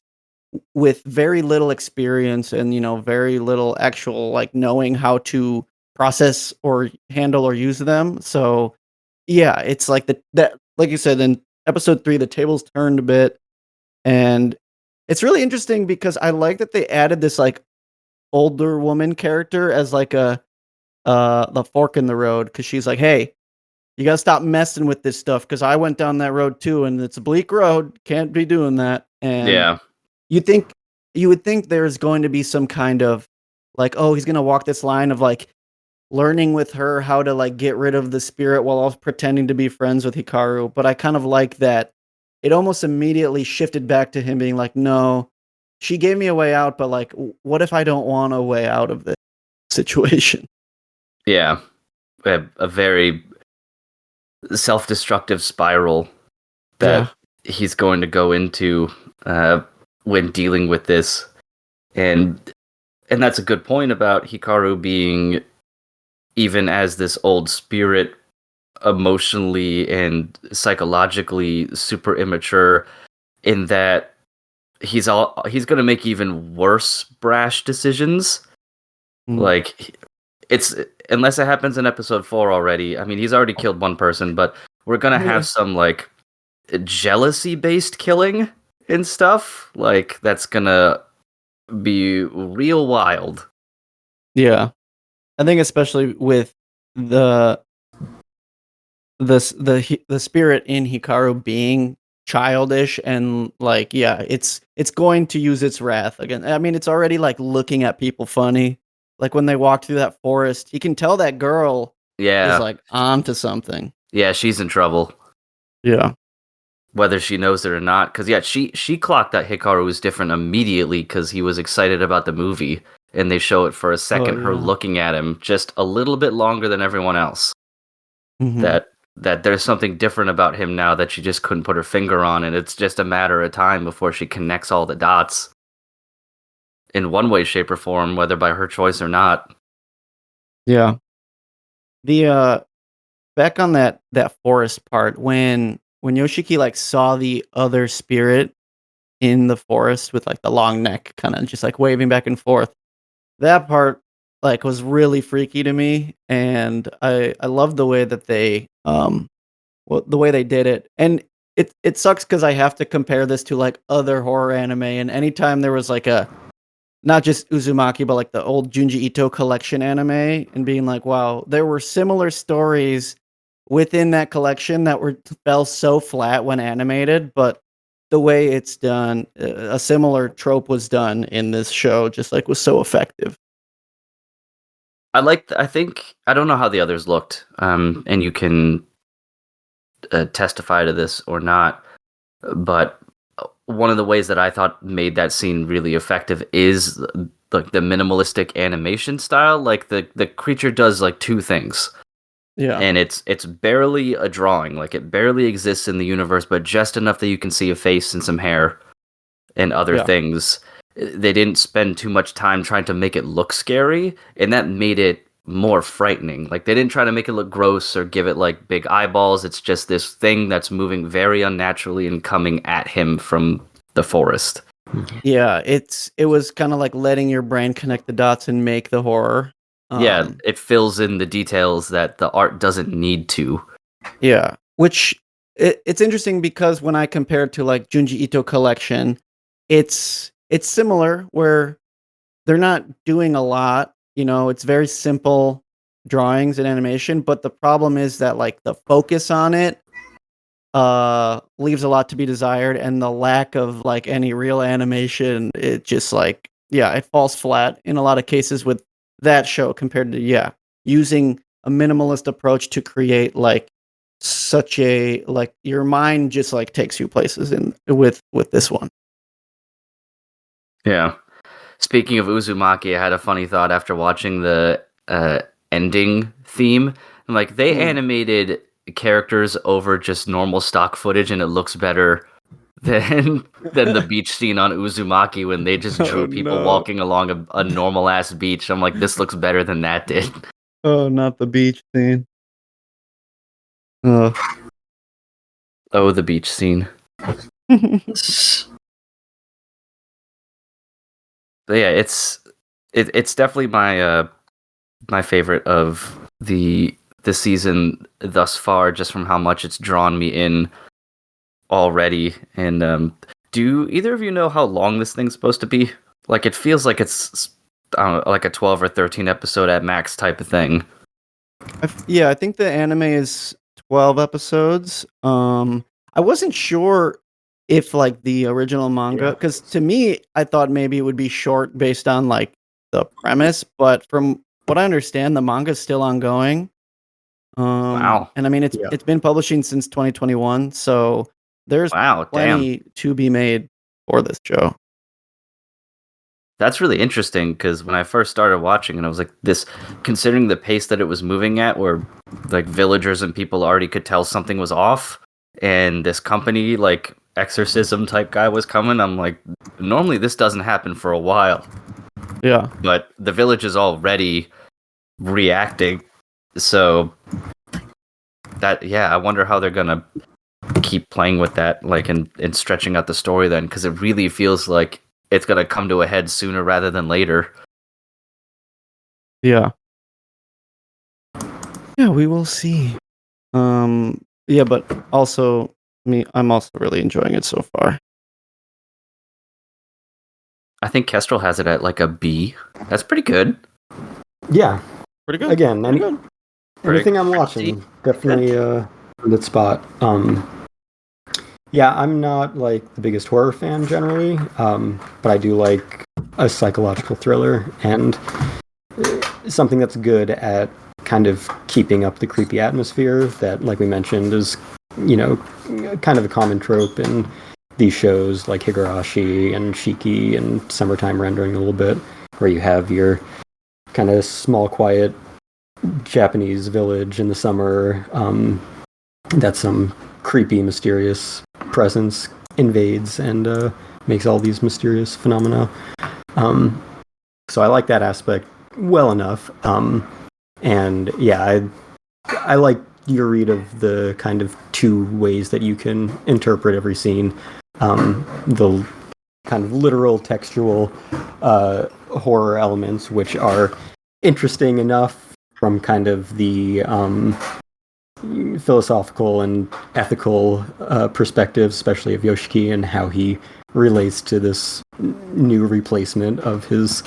with very little experience and, very little actual like knowing how to process or handle or use them. So yeah, it's like that like you said in episode 3, the tables turned a bit, and it's really interesting because I like that they added this like older woman character as like the fork in the road, because she's like, hey, you gotta stop messing with this stuff, because I went down that road too, and it's a bleak road, can't be doing that. And you would think there's going to be some kind of like, oh, he's gonna walk this line of like learning with her how to like get rid of the spirit while also pretending to be friends with Hikaru. But I kind of like that it almost immediately shifted back to him being like, no, she gave me a way out, but like, what if I don't want a way out of this situation? Yeah. A very self-destructive spiral that he's going to go into when dealing with this. And that's a good point about Hikaru being, even as this old spirit, emotionally and psychologically super immature, in that he's going to make even worse brash decisions. Like, it's, unless it happens in episode 4 already, I mean, he's already killed one person, but we're going to have some like jealousy based killing and stuff, like that's gonna be real wild. Yeah. I think especially with the the spirit in Hikaru being childish and like it's going to use its wrath again. I mean, it's already like looking at people funny. Like when they walk through that forest, you can tell that girl is like onto something. Yeah, she's in trouble. Yeah. Whether she knows it or not, because she clocked that Hikaru was different immediately because he was excited about the movie, and they show it for a second, her looking at him just a little bit longer than everyone else. Mm-hmm. That there's something different about him now that she just couldn't put her finger on, and it's just a matter of time before she connects all the dots in one way, shape, or form, whether by her choice or not. Yeah. The back on that forest part when Yoshiki like saw the other spirit in the forest with like the long neck kind of just like waving back and forth. That part like was really freaky to me, and I love the way that they the way they did it. And it sucks cuz I have to compare this to like other horror anime, and anytime there was like a not just Uzumaki but like the old Junji Ito collection anime and being like, wow, there were similar stories within that collection that fell so flat when animated, but the way it's done, a similar trope was done in this show, just like was so effective. I think I don't know how the others looked, and you can testify to this or not, but one of the ways that I thought made that scene really effective is like the minimalistic animation style. Like the creature does like two things. Yeah. And it's barely a drawing, like it barely exists in the universe, but just enough that you can see a face and some hair and other things. They didn't spend too much time trying to make it look scary, and that made it more frightening. Like they didn't try to make it look gross or give it like big eyeballs. It's just this thing that's moving very unnaturally and coming at him from the forest. Yeah, it was kind of like letting your brain connect the dots and make the horror. Yeah, it fills in the details that the art doesn't need to. Yeah, which it's interesting because when I compare it to like Junji Ito collection, it's similar where they're not doing a lot. You know, it's very simple drawings and animation, but the problem is that like the focus on it leaves a lot to be desired, and the lack of like any real animation, it just like it falls flat in a lot of cases with that show compared to using a minimalist approach to create like such a like your mind just like takes you places in with this one. Yeah. Speaking of Uzumaki, I had a funny thought after watching the ending theme. Like they animated characters over just normal stock footage, and it looks better than the beach scene on Uzumaki when they just drew people walking along a normal ass beach. I'm like, this looks better than that did. Oh, not the beach scene. Oh, the beach scene. But yeah, it's definitely my my favorite of the season thus far, just from how much it's drawn me in already. And do either of you know how long this thing's supposed to be? Like it feels like it's I don't know, like a 12 or 13 episode at max type of thing. I think the anime is 12 episodes. I wasn't sure if like the original manga, because to me, I thought maybe it would be short based on like the premise, but from what I understand, the manga is still ongoing. Wow. And I mean, it's been publishing since 2021, so there's plenty to be made for this show. That's really interesting because when I first started watching it, I was like, this, considering the pace that it was moving at, where like villagers and people already could tell something was off, and this company, like exorcism type guy was coming, I'm like, normally this doesn't happen for a while. Yeah. But the village is already reacting. So that, I wonder how they're going to keep playing with that, like, and stretching out the story then, because it really feels like it's going to come to a head sooner rather than later. Yeah. Yeah, we will see. But also I'm also really enjoying it so far. I think Kestrel has it at like a B. That's pretty good. Yeah. Pretty good. Again, Pretty good. anything I'm watching, definitely a good spot. Yeah, I'm not like the biggest horror fan generally, but I do like a psychological thriller and something that's good at kind of keeping up the creepy atmosphere that, like we mentioned, is, you know, kind of a common trope in these shows like Higurashi and Shiki and Summertime Rendering a little bit, where you have your kind of small, quiet Japanese village in the summer that some creepy, mysterious presence invades and makes all these mysterious phenomena. So I like that aspect well enough. And yeah, I like your read of the kind of two ways that you can interpret every scene. The kind of literal textual horror elements, which are interesting enough from kind of the philosophical and ethical perspective, especially of Yoshiki and how he relates to this new replacement of his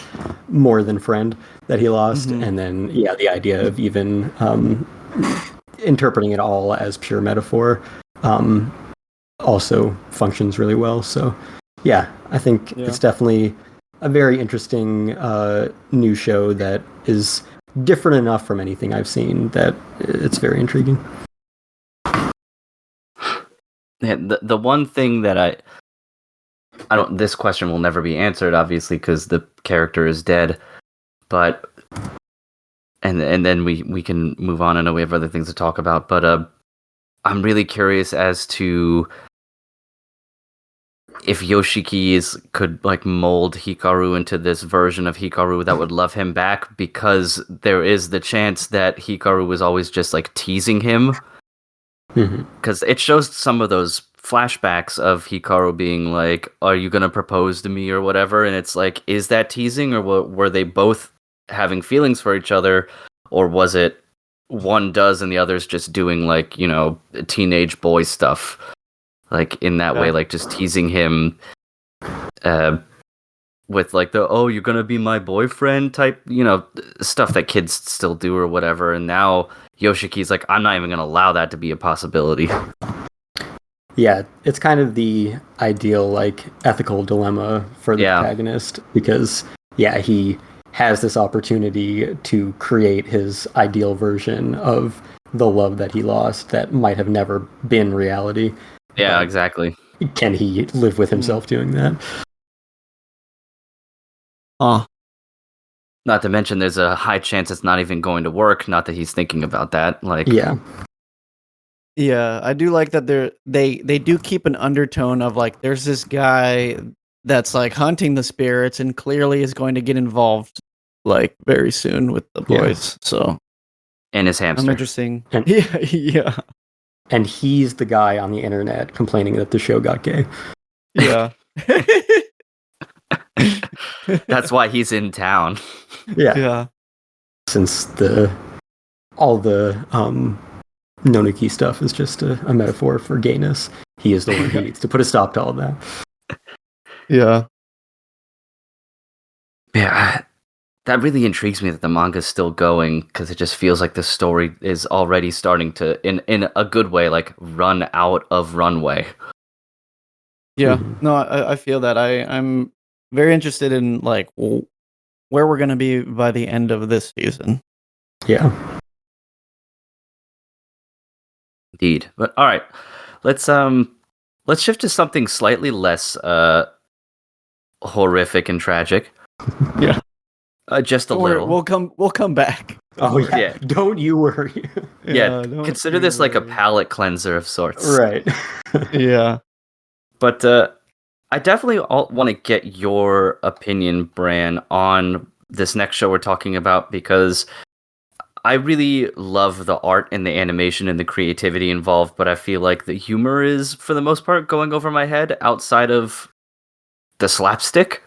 more than friend that he lost. And then, yeah, the idea of even interpreting it all as pure metaphor also functions really well. So, yeah, I think it's definitely a very interesting new show that is different enough from anything I've seen that it's very intriguing. Yeah, the one thing that I don't. This question will never be answered, obviously, because the character is dead. But and then we can move on. I know we have other things to talk about, but I'm really curious as to if Yoshiki could like mold Hikaru into this version of Hikaru that would love him back, because there is the chance that Hikaru was always just like teasing him. Because it shows some of those flashbacks of Hikaru being like, "Are you gonna propose to me?" or whatever, and it's like, is that teasing, or were they both having feelings for each other, or was it one does and the other's just doing like, you know, teenage boy stuff, like in that way, like just teasing him with like the you're gonna be my boyfriend type, you know, stuff that kids still do or whatever. And now Yoshiki's like, I'm not even gonna allow that to be a possibility. Yeah, it's kind of the ideal like ethical dilemma for the protagonist, because he has this opportunity to create his ideal version of the love that he lost that might have never been reality. Yeah, exactly. Can he live with himself doing that? Not to mention there's a high chance it's not even going to work, not that he's thinking about that. Like, yeah, I do like that they do keep an undertone of like, there's this guy that's like hunting the spirits and clearly is going to get involved like very soon with the boys. So, and his hamster. I'm interesting. And, yeah. And he's the guy on the internet complaining that the show got gay. Yeah. That's why he's in town. Yeah. Since all the Nonuki stuff is just a metaphor for gayness, he is the one who needs to put a stop to all that. Yeah. Yeah, that really intrigues me that the manga's still going, because it just feels like the story is already starting to, in a good way, like run out of runway. Yeah, no, I feel that. I'm very interested in like where we're gonna be by the end of this season. Yeah. Indeed. But all right, let's shift to something slightly less horrific and tragic. Yeah. Just a little. We'll come back. Oh yeah. Don't you worry. Consider this like a palate cleanser of sorts. Right. Yeah. But I definitely want to get your opinion, Bran, on this next show we're talking about, because I really love the art and the animation and the creativity involved, but I feel like the humor is, for the most part, going over my head outside of the slapstick.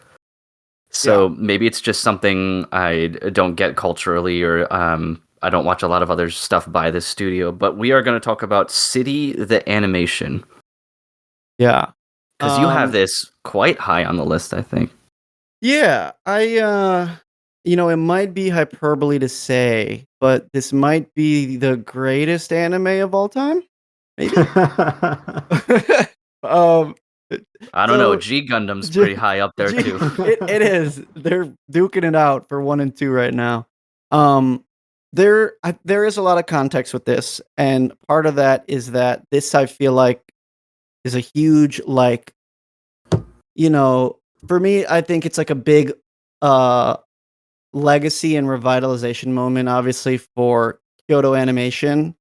So maybe it's just something I don't get culturally, or I don't watch a lot of other stuff by this studio. But we are going to talk about City the Animation. Yeah. Because you have this quite high on the list, I think. Yeah, it might be hyperbole to say, but this might be the greatest anime of all time, maybe? Um, I don't know. so G Gundam's G pretty high up there G too. it is. They're duking it out for 1 and 2 right now. Um, there is a lot of context with this, and part of that is that this, I feel like, is a huge, like, for me, I think it's like a big, uh legacy and revitalization moment, obviously, for Kyoto Animation,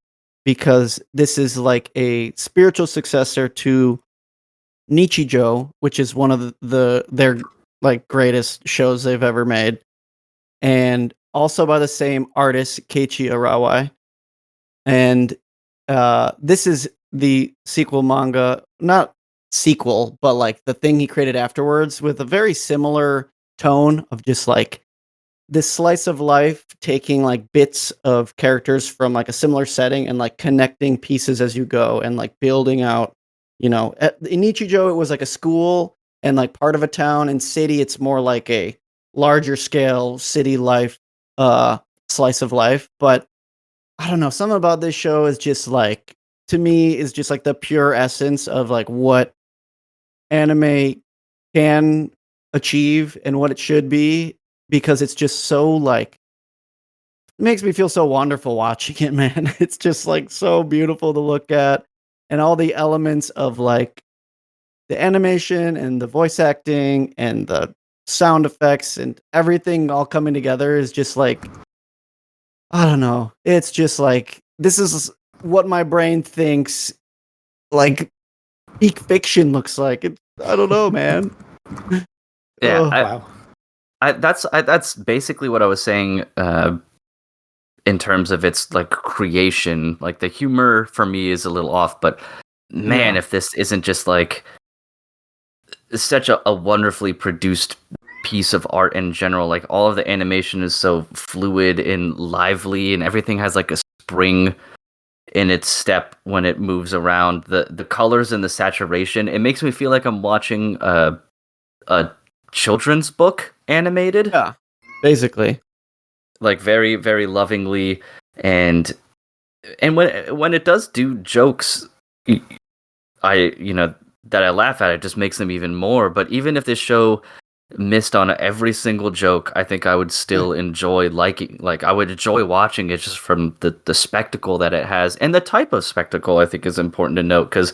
because this is like a spiritual successor to Nichijou, which is one of their like greatest shows they've ever made, and also by the same artist, Keiichi Arawai. And this is the sequel manga, not sequel, but like the thing he created afterwards, with a very similar tone of just like this slice of life, taking like bits of characters from like a similar setting and like connecting pieces as you go and like building out, in Nichijou it was like a school and like part of a town. And city, it's more like a larger scale city life, slice of life. But I don't know, something about this show is just like, to me, is just like the pure essence of like what anime can achieve and what it should be, because it's just so like, it makes me feel so wonderful watching it, man. It's just like so beautiful to look at, and all the elements of like the animation and the voice acting and the sound effects and everything all coming together is just like, I don't know. It's just like, this is what my brain thinks like peak fiction looks like. I don't know, man. Yeah, Ugh. Wow. that's basically what I was saying. In terms of its like creation, like the humor for me is a little off, but man, Yeah. if this isn't just like such a wonderfully produced piece of art in general, like all of the animation is so fluid and lively, and everything has like a spring in its step when it moves around. The colors and the saturation, it makes me feel like I'm watching a children's book animated. Yeah. Basically. Like very very lovingly, and when it does do jokes, that I laugh at, it just makes them even more. But even if this show missed on every single joke, I think I would still enjoy I would enjoy watching it, just from the spectacle that it has, and the type of spectacle I think is important to note, because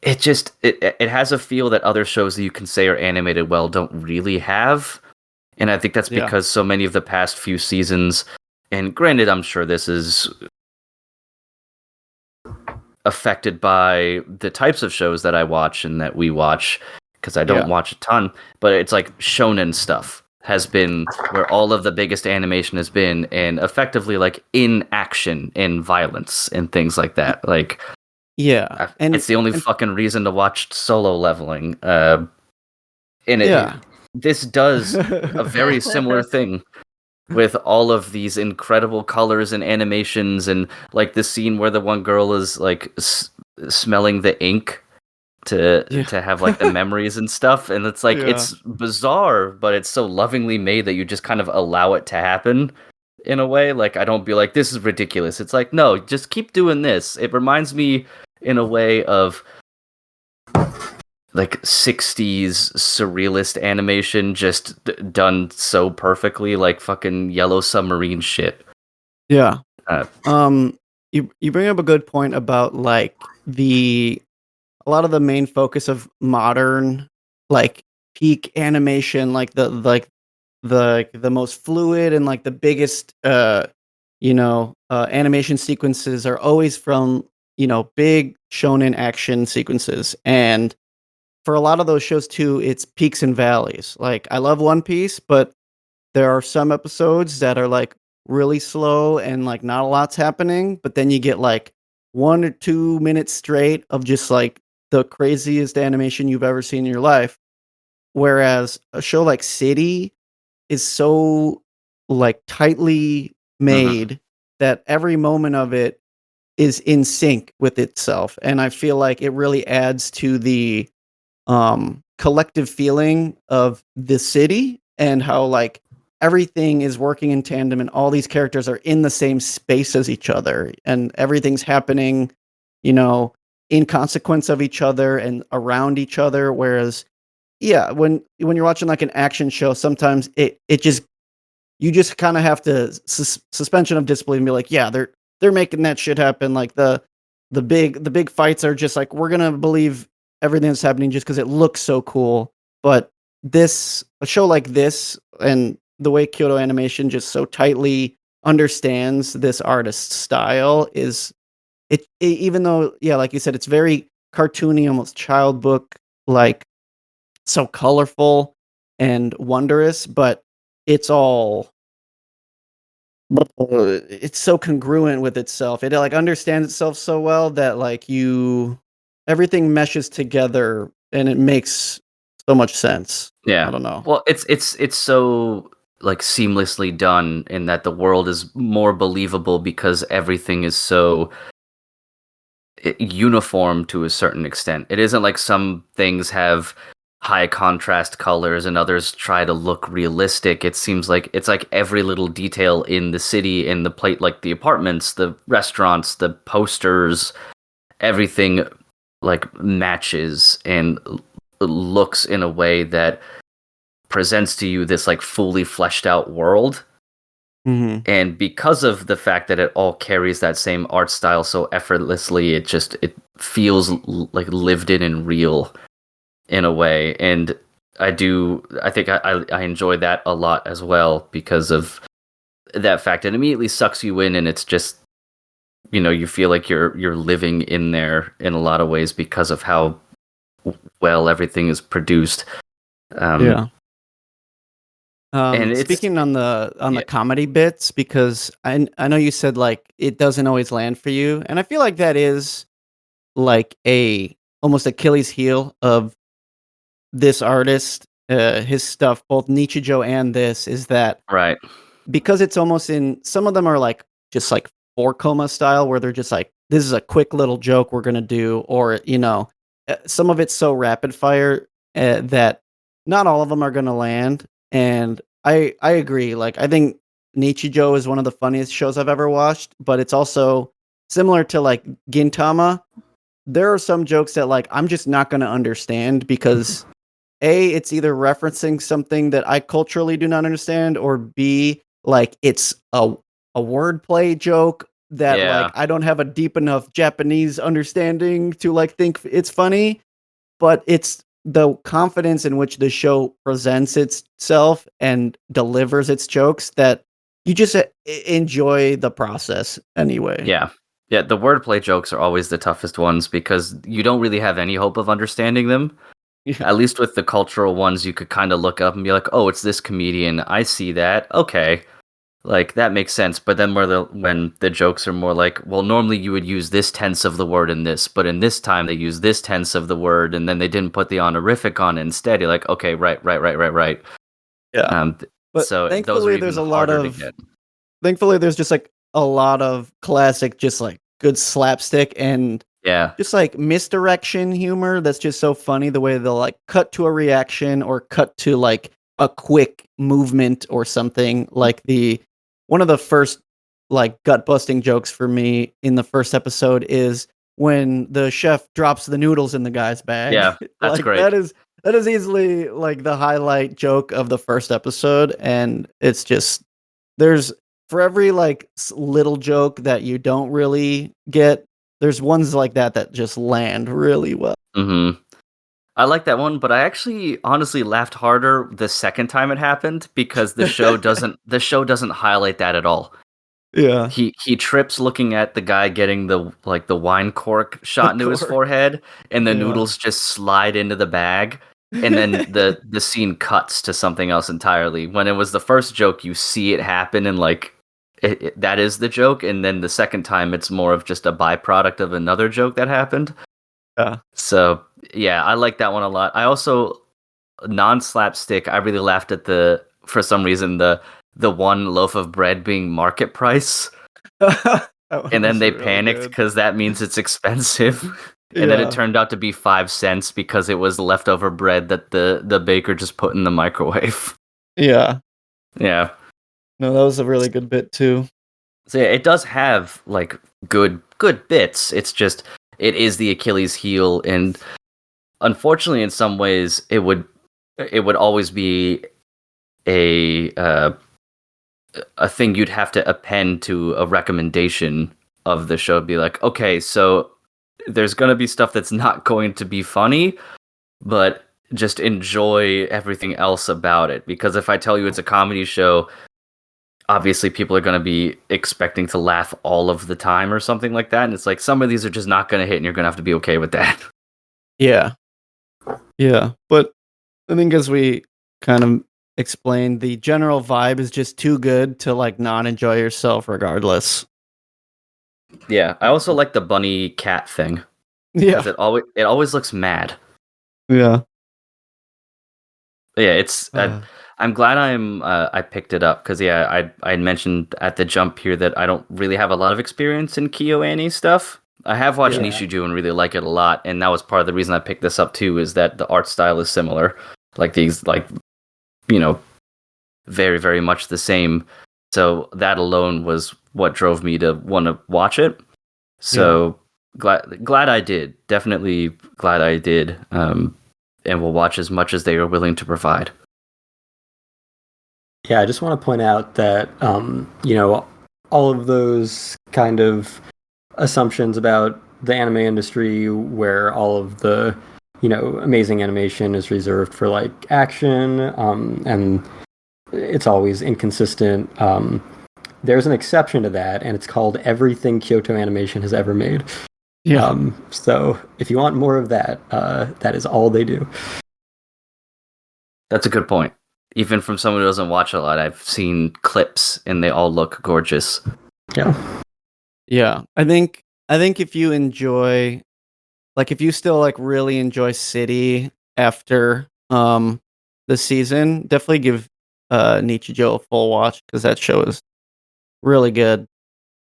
it has a feel that other shows that you can say are animated well don't really have. And I think that's Yeah. because so many of the past few seasons, and granted, I'm sure this is affected by the types of shows that I watch and that we watch, because I don't watch a ton, but it's like shonen stuff has been where all of the biggest animation has been, and effectively like in action and violence and things like that. Like, Yeah. And it's the only fucking reason to watch Solo Leveling. This does a very similar thing with all of these incredible colors and animations, and like the scene where the one girl is like smelling the ink to have like the memories and stuff, and it's like it's bizarre, but it's so lovingly made that you just kind of allow it to happen in a way. Like, I don't be like, this is ridiculous. It's like, no, just keep doing this. It reminds me in a way of like 60s surrealist animation, just done so perfectly, like fucking Yellow Submarine shit. Yeah. Uh, You bring up a good point about like a lot of the main focus of modern like peak animation, like the most fluid and like the biggest animation sequences are always from big shonen action sequences. And for a lot of those shows too, it's peaks and valleys. Like, I love One Piece, but there are some episodes that are like really slow and like not a lot's happening, but then you get like 1 or 2 minutes straight of just like the craziest animation you've ever seen in your life. Whereas a show like City is so like tightly made that every moment of it is in sync with itself. And I feel like it really adds to the collective feeling of the city and how like everything is working in tandem and all these characters are in the same space as each other and everything's happening, in consequence of each other and around each other. Whereas, yeah, when you're watching like an action show, sometimes you just kind of have to suspension of disbelief and be like, yeah, they're making that shit happen. Like the big fights are just like, we're gonna believe everything that's happening just because it looks so cool. But a show like this and the way Kyoto Animation just so tightly understands this artist's style is even though, yeah, like you said, it's very cartoony, almost child book, like so colorful and wondrous, but it's all it's so congruent with itself. It like understands itself so well that like everything meshes together and it makes so much sense. Yeah. I don't know. Well, it's so like seamlessly done in that the world is more believable because everything is so uniform to a certain extent. It isn't like some things have high contrast colors and others try to look realistic. It seems like it's like every little detail in the city, in the plate, like the apartments, the restaurants, the posters, everything like matches and looks in a way that presents to you this like fully fleshed out world. Mm-hmm. And because of the fact that it all carries that same art style so effortlessly, it feels like lived in and real in a way. And I think I enjoy that a lot as well because of that fact. It immediately sucks you in, and it's just, you feel like you're living in there in a lot of ways because of how well everything is produced. Yeah. And speaking on the comedy bits, because I know you said like it doesn't always land for you, and I feel like that is like almost Achilles heel of this artist, his stuff, both Nichijou and this, is that right, because it's almost in some of them are like just like 4 coma style where they're just like, this is a quick little joke we're gonna do, or some of it's so rapid fire that not all of them are gonna land. And I agree. Like, I think Nichijou is one of the funniest shows I've ever watched, but it's also similar to like Gintama. There are some jokes that like I'm just not going to understand because A, it's either referencing something that I culturally do not understand, or B, like it's a wordplay joke that like I don't have a deep enough Japanese understanding to like think it's funny, but it's the confidence in which the show presents itself and delivers its jokes that you just enjoy the process anyway. Yeah. Yeah, the wordplay jokes are always the toughest ones because you don't really have any hope of understanding them. Yeah. At least with the cultural ones, you could kind of look up and be like, oh, it's this comedian. I see that. Okay. Like, that makes sense. But then when the jokes are more like, well, normally you would use this tense of the word in this, but in this time they use this tense of the word, and then they didn't put the honorific on it instead. You're like, okay, right. Yeah. But so thankfully thankfully there's just like a lot of classic, just like good slapstick and just like misdirection humor that's just so funny, the way they'll like cut to a reaction or cut to like a quick movement or something. Like one of the first like gut busting jokes for me in the first episode is when the chef drops the noodles in the guy's bag. Yeah, that's like, great. That is easily like the highlight joke of the first episode, and it's just for every like little joke that you don't really get, there's ones like that just land really well. Mm-hmm. I like that one, but I actually honestly laughed harder the second time it happened because the show doesn't highlight that at all. Yeah. He trips looking at the guy getting the wine cork shot into his forehead, and the noodles just slide into the bag, and then the scene cuts to something else entirely. When it was the first joke, you see it happen, and like that is the joke, and then the second time it's more of just a byproduct of another joke that happened. Yeah. So yeah, I like that one a lot. I also non-slapstick. I really laughed at for some reason the one loaf of bread being market price, and then they panicked because that means it's expensive. And then it turned out to be 5 cents because it was leftover bread that the baker just put in the microwave. Yeah. Yeah. No, that was a really good bit too. So yeah, it does have like good bits. It's just it is the Achilles heel, and unfortunately, in some ways, it would always be a thing you'd have to append to a recommendation of the show. Be like, okay, so there's gonna be stuff that's not going to be funny, but just enjoy everything else about it. Because if I tell you it's a comedy show, obviously people are going to be expecting to laugh all of the time or something like that. And it's like some of these are just not going to hit and you're going to have to be okay with that. Yeah. Yeah. But I think as we kind of explained, the general vibe is just too good to like not enjoy yourself regardless. Yeah. I also like the bunny cat thing. Yeah. It always looks mad. Yeah. But yeah, it's I'm glad I picked it up because I had mentioned at the jump here that I don't really have a lot of experience in KyoAni stuff. I have watched Nishiju and really like it a lot, and that was part of the reason I picked this up too. Is that the art style is similar, very very much the same. So that alone was what drove me to want to watch it. So glad I did. Definitely glad I did. And will watch as much as they are willing to provide. Yeah, I just want to point out that, all of those kind of assumptions about the anime industry where all of the, amazing animation is reserved for, like, action, and it's always inconsistent. There's an exception to that, and it's called everything Kyoto Animation has ever made. Yeah. So if you want more of that, that is all they do. That's a good point. Even from someone who doesn't watch a lot, I've seen clips and they all look gorgeous. Yeah. Yeah. I think if you enjoy, like if you still like really enjoy City after the season, definitely give Nichijou a full watch because that show is really good.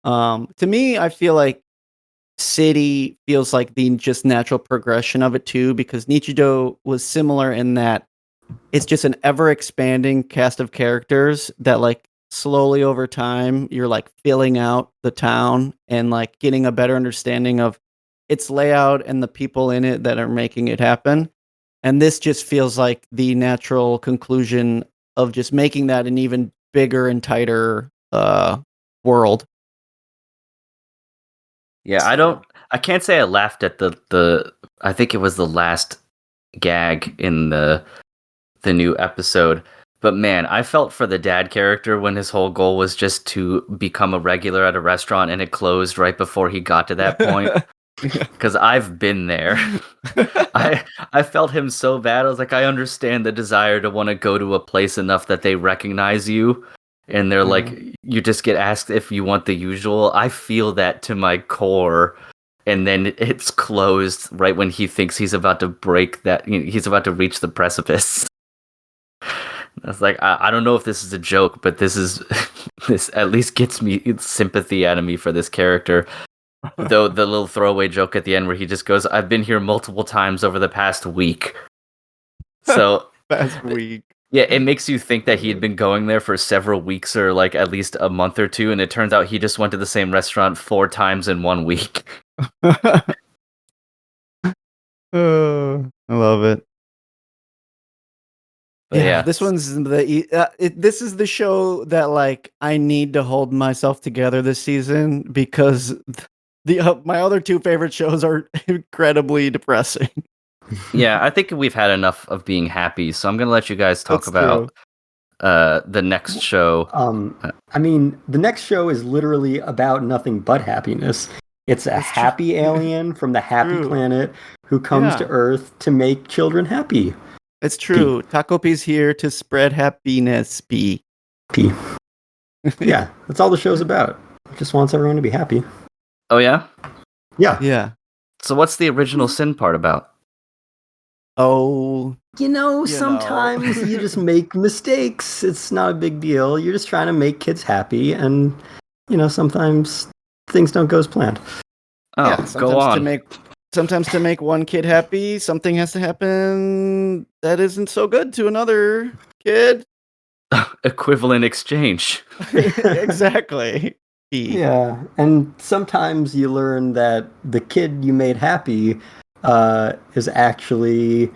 To me, I feel like City feels like the just natural progression of it too, because Nichijou was similar in that it's just an ever expanding cast of characters that like slowly over time you're like filling out the town and like getting a better understanding of its layout and the people in it that are making it happen. And this just feels like the natural conclusion of just making that an even bigger and tighter world. Yeah, I can't say I laughed at the I think it was the last gag in the new episode, but man, I felt for the dad character when his whole goal was just to become a regular at a restaurant and it closed right before he got to that point. Because I've been there. I felt him so bad. I was like, I understand the desire to want to go to a place enough that they recognize you. And they're like, you just get asked if you want the usual. I feel that to my core. And then it's closed right when he thinks he's about to break that. He's about to reach the precipice. I was like, I don't know if this is a joke, but this at least gets me sympathy out of me for this character. Though the little throwaway joke at the end where he just goes, I've been here multiple times over the past week. So past week. Yeah, it makes you think that he had been going there for several weeks or like at least a month or two, and it turns out he just went to the same restaurant 4 times in 1 week. I love it. But yeah, this one's this is the show that like I need to hold myself together this season because my other 2 favorite shows are incredibly depressing. Yeah, I think we've had enough of being happy, so I'm gonna let you guys talk about the next show. I mean, the next show is literally about nothing but happiness. It's a happy alien from the happy planet who comes to Earth to make children happy. It's true. Takopi's here to spread happiness. P. Yeah, that's all the show's about. It just wants everyone to be happy. Oh yeah? Yeah. So what's the original sin part about? Oh, sometimes you just make mistakes. It's not a big deal. You're just trying to make kids happy, and sometimes things don't go as planned. Oh, go on. sometimes to make one kid happy, something has to happen that isn't so good to another kid. Equivalent exchange. Exactly. Yeah, and sometimes you learn that the kid you made happy is actually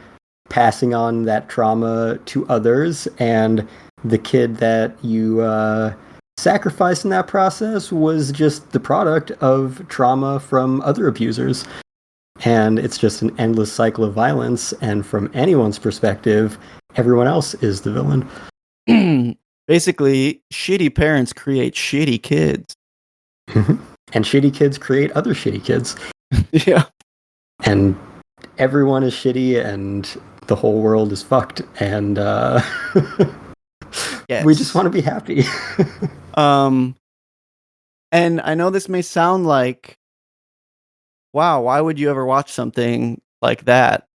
passing on that trauma to others, and the kid that you sacrificed in that process was just the product of trauma from other abusers. And it's just an endless cycle of violence, and from anyone's perspective, everyone else is the villain. Basically, shitty parents create shitty kids. And shitty kids create other shitty kids. Yeah. And everyone is shitty, and the whole world is fucked, and Yes. we just want to be happy. And I know this may sound like, wow, why would you ever watch something like that?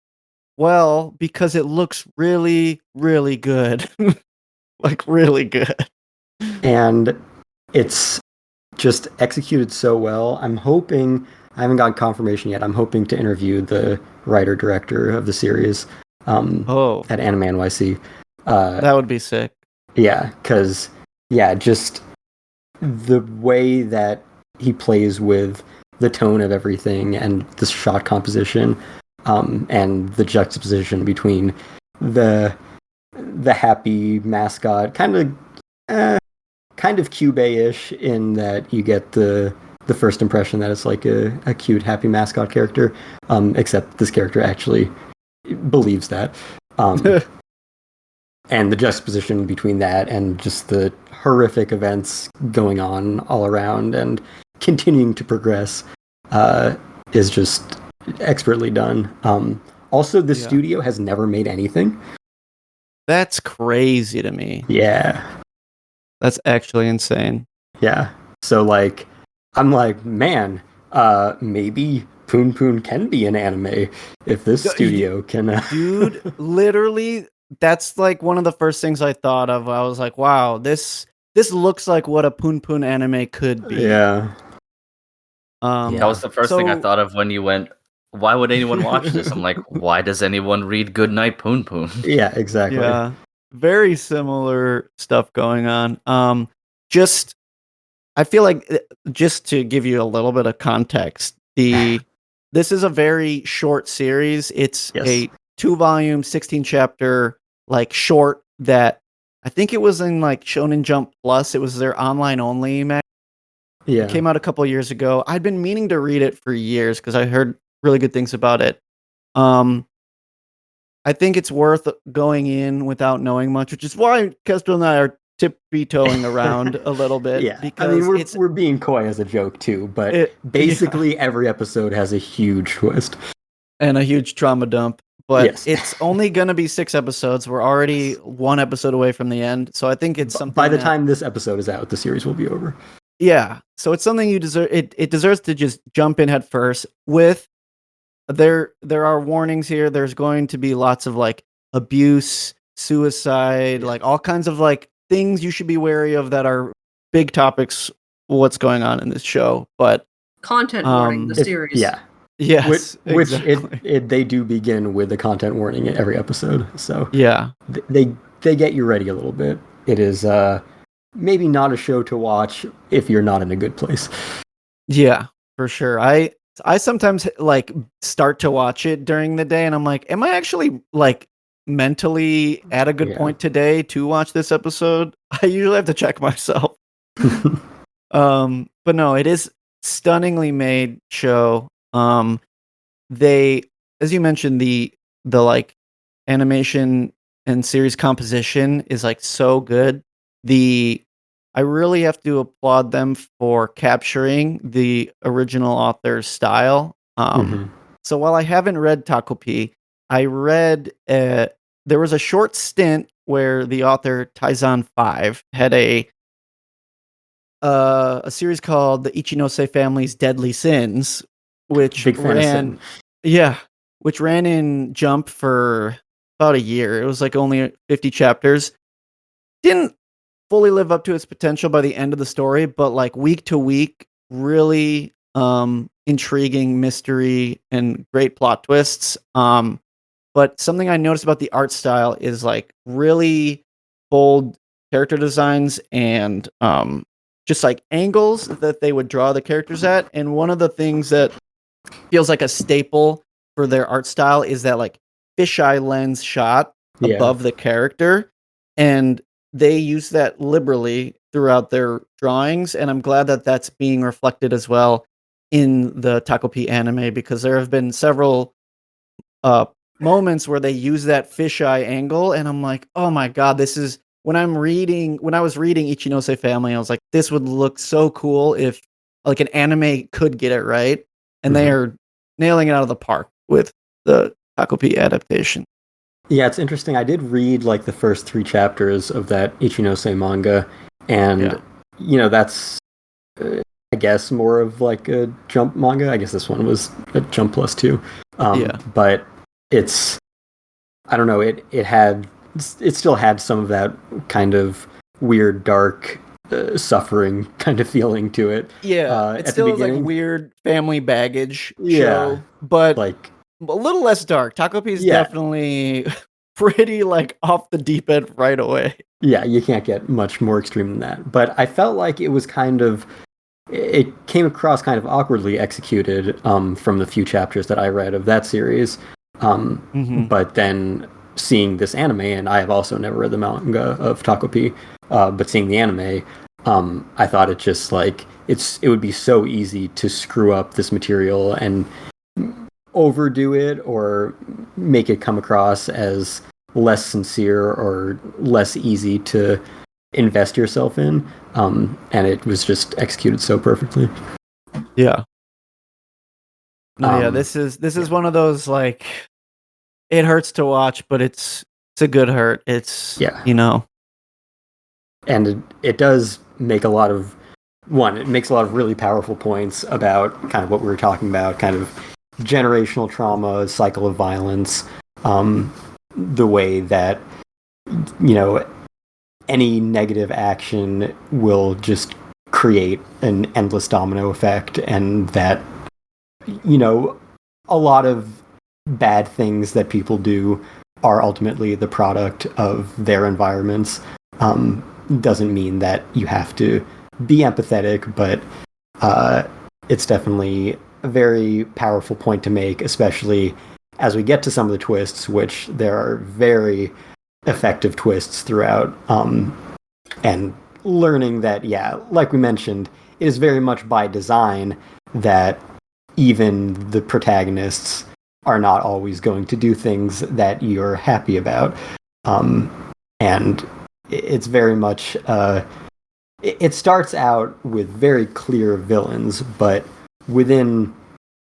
Well, because it looks really, really good. Like, really good. And it's just executed so well. I'm hoping, I haven't gotten confirmation yet, I'm hoping to interview the writer-director of the series at Anime NYC. That would be sick. Yeah, because, just the way that he plays with the tone of everything and the shot composition, and the juxtaposition between the happy mascot, kind of Cube-ish in that you get the first impression that it's like a cute, happy mascot character, except this character actually believes that. And the juxtaposition between that and just the horrific events going on all around and continuing to progress is just expertly done. Also, the studio has never made anything. That's crazy to me. Yeah. That's actually insane. Yeah. So, like, I'm like, man, maybe Poon Poon can be an anime if this studio can. Dude, literally, that's like one of the first things I thought of. I was like, wow, this looks like what a Poon Poon anime could be. Yeah. That was the first thing I thought of when you went, why would anyone watch this? I'm like, why does anyone read Goodnight Poon Poon? Yeah, exactly. Yeah. Very similar stuff going on. I feel like, just to give you a little bit of context, this is a very short series. It's a 2-volume, 16-chapter like short that I think it was in like Shonen Jump Plus. It was their online only mag. Yeah. It came out a couple years ago. I'd been meaning to read it for years because I heard really good things about it. I think it's worth going in without knowing much, which is why Kestrel and I are tippy-toeing around a little bit. Yeah, because I mean, we're being coy as a joke too, but basically every episode has a huge twist. And a huge trauma dump. But it's only going to be 6 episodes. We're already 1 episode away from the end. So I think it's something. By the time this episode is out, the series will be over. Yeah. So it's something you deserve. It deserves to just jump in head first. There are warnings here. There's going to be lots of like abuse, suicide, like all kinds of like things you should be wary of that are big topics. What's going on in this show? But content warning, the series. Yes, which exactly. they do begin with a content warning in every episode. So they get you ready a little bit. It is maybe not a show to watch if you're not in a good place. Yeah, for sure. I sometimes like start to watch it during the day and I'm like, am I actually like mentally at a good point today to watch this episode? I usually have to check myself. But no, it is stunningly made show. They, as you mentioned, the like animation and series composition is like so good. I really have to applaud them for capturing the original author's style. So while I haven't read Takopi, I read there was a short stint where the author Taizan 5 had a series called The Ichinose Family's Deadly Sins, which ran in Jump for about a year. It was like only 50 chapters. Didn't fully live up to its potential by the end of the story, but like week to week really intriguing mystery and great plot twists. But something I noticed about the art style is like really bold character designs and just like angles that they would draw the characters at. And one of the things that feels like a staple for their art style is that like fisheye lens shot above the character, and they use that liberally throughout their drawings, and I'm glad that that's being reflected as well in the Takopi anime, because there have been several moments where they use that fisheye angle, and I'm like, oh my god, this is when I was reading Ichinose Family, I was like, this would look so cool if like an anime could get it right, and they are nailing it out of the park with the Takopi adaptation. Yeah, it's interesting. I did read like the first 3 chapters of that Ichinose manga, and that's I guess more of like a Jump manga. I guess this one was a Jump Plus 2. But it's, I don't know, it still had some of that kind of weird, dark, suffering kind of feeling to it. Yeah, it still is like weird family baggage show, but like a little less dark. Takopi is definitely pretty like off the deep end right away. Yeah, you can't get much more extreme than that. But I felt like it was it came across kind of awkwardly executed from the few chapters that I read of that series. But then seeing this anime, and I have also never read the manga of Takopi, but seeing the anime, I thought it just like it would be so easy to screw up this material and overdo it or make it come across as less sincere or less easy to invest yourself in, and it was just executed so perfectly. This is one of those like, it hurts to watch, but it's a good hurt. It's and it does make it makes a lot of really powerful points about kind of what we were talking about, kind of generational trauma, cycle of violence, the way that any negative action will just create an endless domino effect, and that a lot of bad things that people do are ultimately the product of their environments. Doesn't mean that you have to be empathetic, but it's definitely a very powerful point to make, especially as we get to some of the twists, which there are very effective twists throughout, and learning that, like we mentioned, it is very much by design that even the protagonists are not always going to do things that you're happy about. And it's very much, it starts out with very clear villains, but within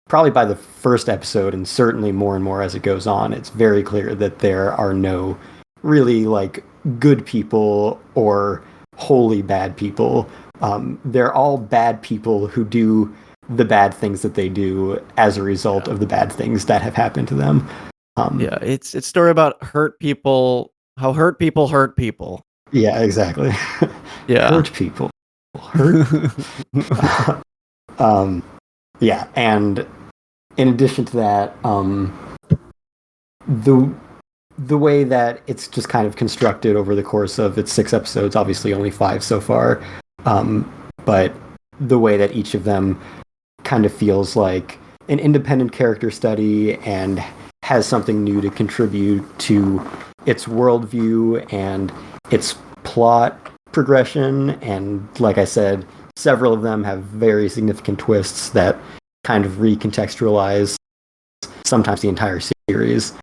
probably by the first episode, and certainly more and more as it goes on, it's very clear that there are no really like good people or wholly bad people. They're all bad people who do the bad things that they do as a result of the bad things that have happened to them. It's a story about hurt people, how hurt people hurt people. Yeah, exactly. Hurt people. And in addition to that, the way that it's just kind of constructed over the course of its 6 episodes, obviously only 5 so far, but the way that each of them kind of feels like an independent character study and has something new to contribute to its worldview and its plot progression. And like I said, several of them have very significant twists that kind of recontextualize sometimes the entire series.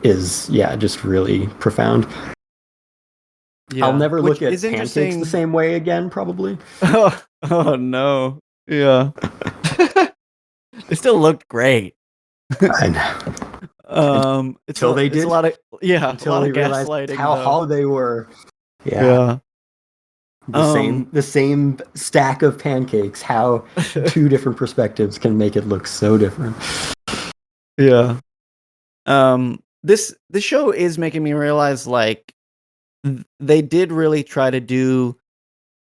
Is just really profound. I'll never look at pancakes the same way again, probably. Oh no. Yeah. They still looked great. I know. Until they did. A lot of until they realized how hollow they were. Yeah. The same stack of pancakes, how 2 different perspectives can make it look so different. Yeah. This show is making me realize like they did really try to do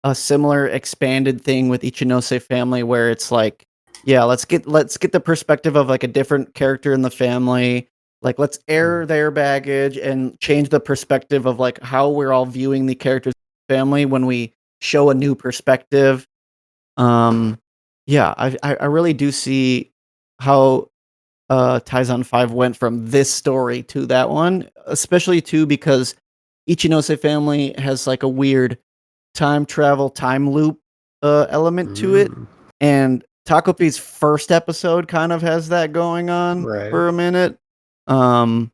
a similar expanded thing with Ichinose Family, where it's like yeah, let's get the perspective of like a different character in the family. Like, let's air their baggage and change the perspective of like how we're all viewing the characters in the family when we show a new perspective. Yeah, I really do see how Taizan 5 went from this story to that one, especially too because Ichinose family has like a weird time travel, time loop element to it. And Takopi's first episode kind of has that going on for a minute. But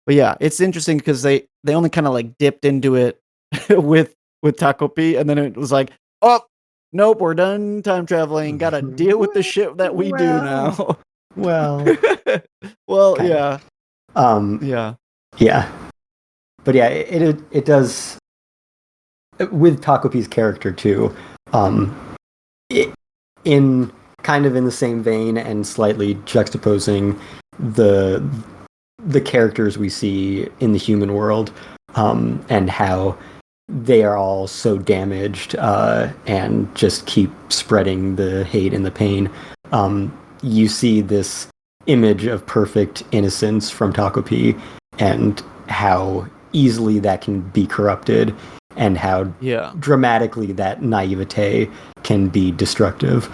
yeah, it's interesting because they only kind of like dipped into it with Takopi, and then it was like, oh nope, we're done time traveling. Gotta deal with the shit that we do now. Well, well, kinda. Yeah. Yeah. But yeah, it does with Takopi's character too. In kind of in the same vein and slightly juxtaposing the characters we see in the human world, and how they are all so damaged and just keep spreading the hate and the pain. You see this image of perfect innocence from Takopi and how easily that can be corrupted and how dramatically that naivete can be destructive.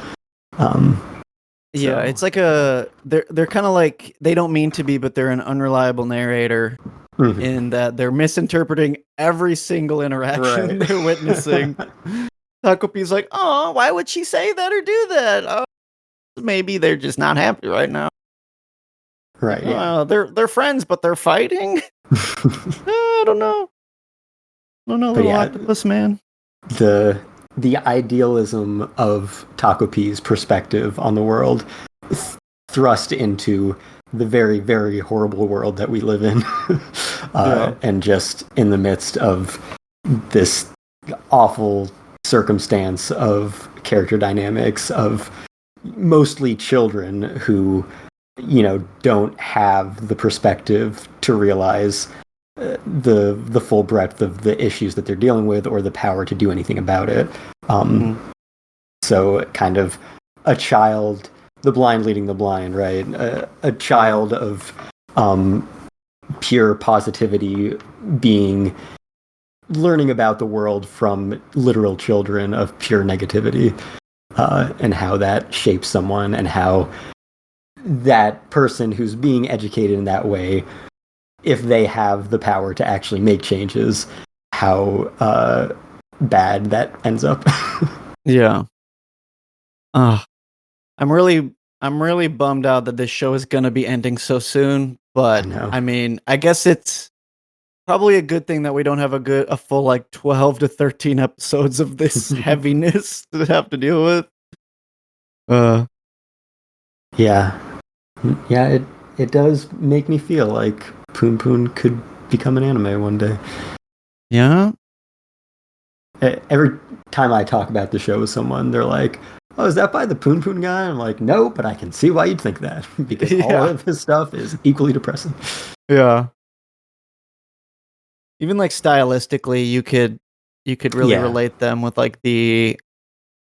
Yeah, it's like they're kind of like, they don't mean to be, but they're an unreliable narrator in that they're misinterpreting every single interaction they're witnessing. Takopi's like, oh, why would she say that or do that? Oh, maybe they're just not happy right now. Right. Yeah. They're friends, but they're fighting. I don't know. I don't know, little octopus man. The idealism of Takopi's perspective on the world thrust into the very, very horrible world that we live in. And just in the midst of this awful circumstance of character dynamics of mostly children who, don't have the perspective to realize the full breadth of the issues that they're dealing with or the power to do anything about it. So kind of a child, the blind leading the blind, right? A child of pure positivity learning about the world from literal children of pure negativity, and how that shapes someone and how that person who's being educated in that way, if they have the power to actually make changes, how bad that ends up. Yeah. I'm really bummed out that this show is gonna be ending so soon. But I mean, I guess it's probably a good thing that we don't have a full like 12 to 13 episodes of this heaviness to have to deal with. Yeah, it does make me feel like Poon Poon could become an anime one day. Yeah. Every time I talk about the show with someone, they're like, "Oh, is that by the Poon Poon guy?" I'm like, "No, but I can see why you'd think that because all of his stuff is equally depressing." Yeah. Even like stylistically, you could really relate them with like the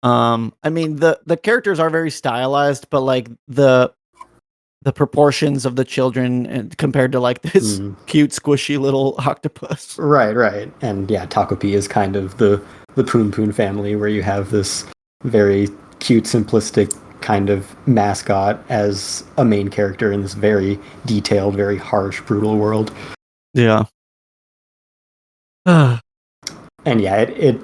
I mean the characters are very stylized, but like the proportions of the children and compared to like this cute squishy little octopus. Right. And yeah, Takopi is kind of the Poon Poon family where you have this very cute, simplistic kind of mascot as a main character in this very detailed, very harsh, brutal world. Yeah. And yeah, it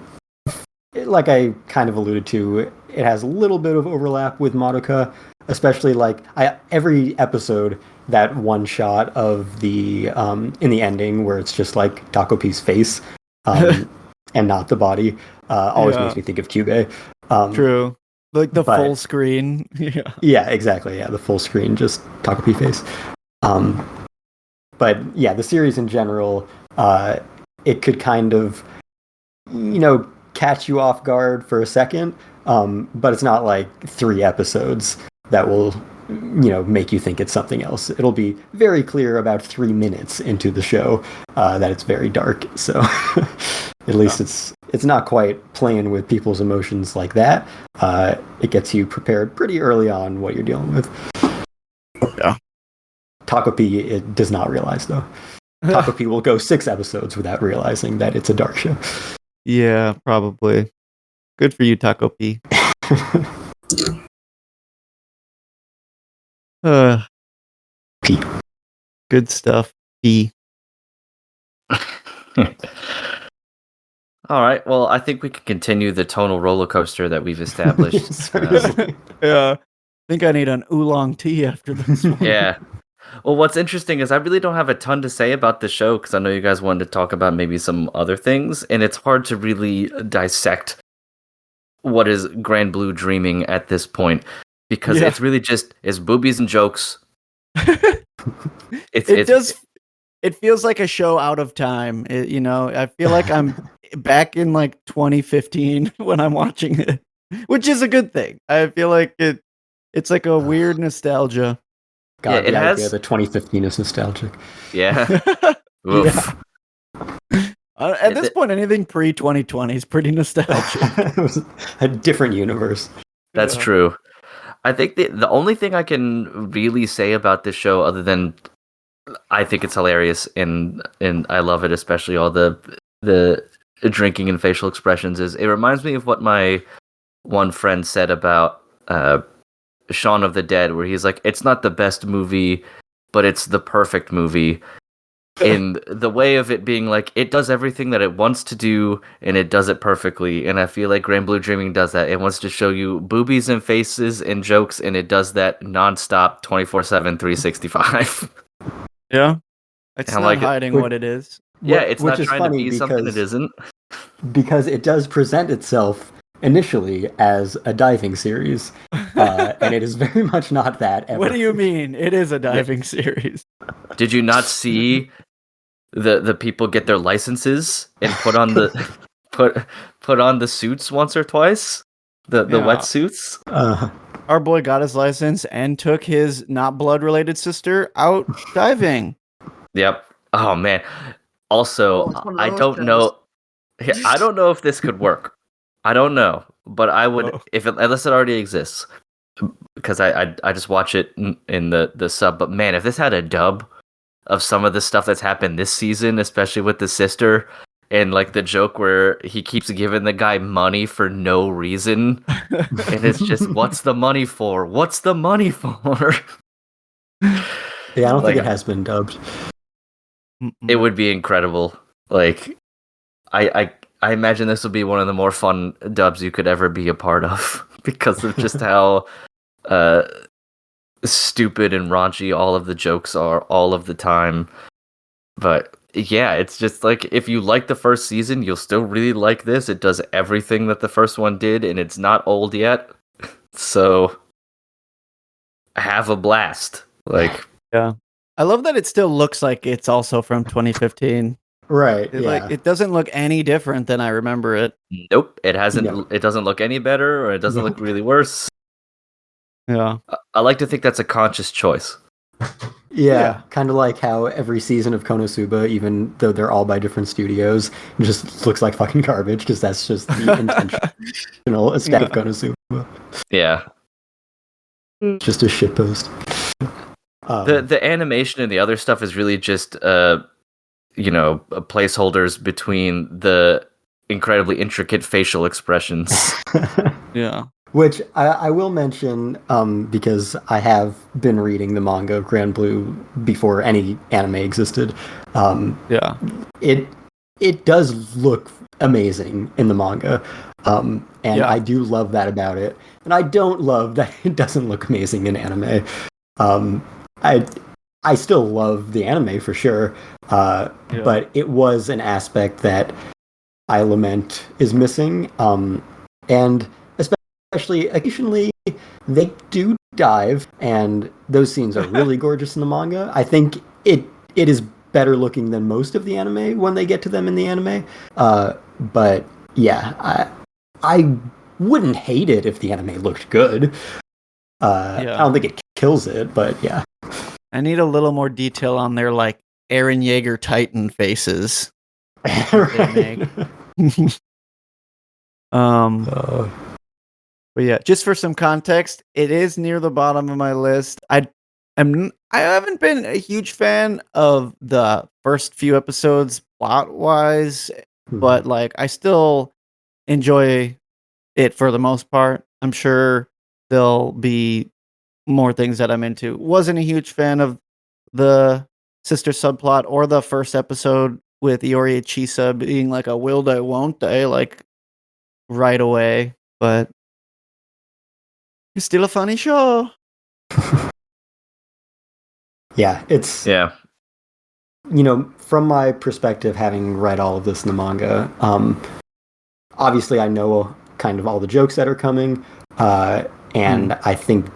like I kind of alluded to, it has a little bit of overlap with Madoka, especially like every episode, that one shot of the in the ending where it's just like Takopi's face and not the body always makes me think of Kyubey. True. Like the full screen. Yeah, exactly. Yeah, the full screen, just Takopi face. But yeah, the series in general, it could kind of, catch you off guard for a second, but it's not like 3 episodes that will make you think it's something else. It'll be very clear about 3 minutes into the show that it's very dark. So at least it's not quite playing with people's emotions like that. It gets you prepared pretty early on what you're dealing with. Yeah. Takopi, it does not realize, though. Takopi will go 6 episodes without realizing that it's a dark show. Yeah, probably. Good for you, Takopi. P. Good stuff. P. All right. Well, I think we can continue the tonal roller coaster that we've established. Yeah. I think I need an oolong tea after this one. Yeah. Well, what's interesting is I really don't have a ton to say about the show because I know you guys wanted to talk about maybe some other things, and it's hard to really dissect what is Grand Blue Dreaming at this point because it's really just boobies and jokes. It feels like a show out of time. I feel like I'm back in like 2015 when I'm watching it, which is a good thing. I feel like it's like a weird nostalgia. God, the idea that 2015 is nostalgic. Yeah. Oof. At this point, anything pre-2020 is pretty nostalgic. It was a different universe. That's true. I think the only thing I can really say about this show, other than I think it's hilarious and I love it, especially all the drinking and facial expressions, is it reminds me of what my one friend said about Shaun of the Dead, where he's like, it's not the best movie, but it's the perfect movie. In the way of it being like, it does everything that it wants to do, and it does it perfectly. And I feel like Grand Blue Dreaming does that. It wants to show you boobies and faces and jokes, and it does that nonstop, 24/7, 365. Yeah. It's not not hiding what it is. Yeah, it's not is trying to funny be something it isn't. Because it does present itself initially as a diving series, and it is very much not that ever. What do you mean? It is a diving series. Did you not see the people get their licenses and put on the put on the suits once or twice? The wetsuits? Our boy got his license and took his not blood related sister out diving. Yep. Oh man. Also, I don't know. I don't know if this could work. I don't know, but I would unless it already exists, because I just watch it in the sub. But man, if this had a dub of some of the stuff that's happened this season, especially with the sister and like the joke where he keeps giving the guy money for no reason, and it's just, what's the money for? What's the money for? Yeah, I don't think it has been dubbed. It would be incredible. Like, I imagine this will be one of the more fun dubs you could ever be a part of because of just how stupid and raunchy all of the jokes are all of the time. But yeah, it's just like, if you like the first season, you'll still really like this. It does everything that the first one did, and it's not old yet. So have a blast. Like, yeah. I love that it still looks like it's also from 2015. Right. Like, it doesn't look any different than I remember it. Nope. It hasn't. No. It doesn't look any better, or it doesn't look really worse. Yeah. I like to think that's a conscious choice. Yeah. Kind of like how every season of Konosuba, even though they're all by different studios, just looks like fucking garbage, because that's just the intentional aesthetic of Konosuba. Yeah. Just a shitpost. The animation and the other stuff is really just placeholders between the incredibly intricate facial expressions. Yeah. Which I will mention, because I have been reading the manga of Grand Blue before any anime existed. Yeah. It does look amazing in the manga. I do love that about it. And I don't love that it doesn't look amazing in anime. I still love the anime for sure, but it was an aspect that I lament is missing, and especially occasionally they do dive, and those scenes are really gorgeous in the manga. I think it is better looking than most of the anime when they get to them in the anime, but yeah, I wouldn't hate it if the anime looked good. I don't think it kills it, but yeah. I need a little more detail on their like Eren Yeager Titan faces. Right. But yeah, just for some context, it is near the bottom of my list. I haven't been a huge fan of the first few episodes plot wise, but like I still enjoy it for the most part. I'm sure there'll be more things that I'm into. Wasn't a huge fan of the sister subplot or the first episode with Iori Chisa being like a will they won't they like right away, but it's still a funny show. Yeah, it's from my perspective, having read all of this in the manga, obviously I know kind of all the jokes that are coming, and I think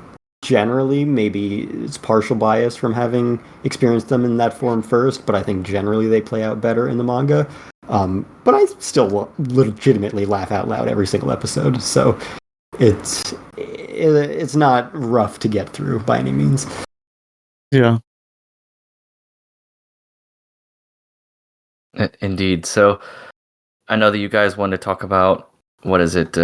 generally maybe it's partial bias from having experienced them in that form first, but I think generally they play out better in the manga. But I still legitimately laugh out loud every single episode, so it's not rough to get through by any means. Yeah. Indeed. So I know that you guys want to talk about, what is it?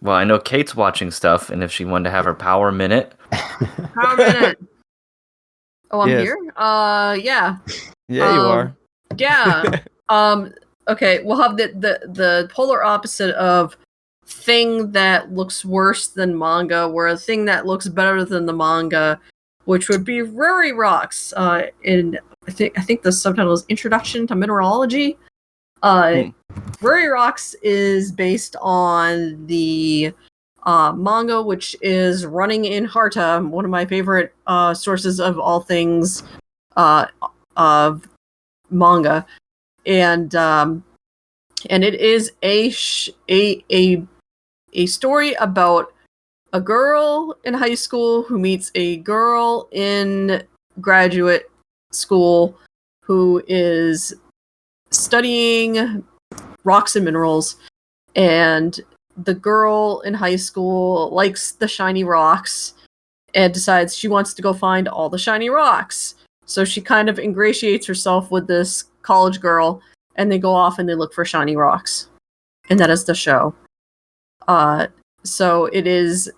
Well, I know Kate's watching stuff, and if she wanted to have her power minute. Power minute. Oh, I'm here? Yeah. Yeah, you are. Yeah. Okay, we'll have the polar opposite of thing that looks worse than manga, where a thing that looks better than the manga, which would be Ruri Rocks. I think the subtitle is Introduction to Mineralogy. Ruri Rocks is based on the manga, which is running in Harta, one of my favorite sources of all things of manga, and it is a story about a girl in high school who meets a girl in graduate school who is studying rocks and minerals, and the girl in high school likes the shiny rocks and decides she wants to go find all the shiny rocks. So she kind of ingratiates herself with this college girl, and they go off and they look for shiny rocks. And that is the show. So it is,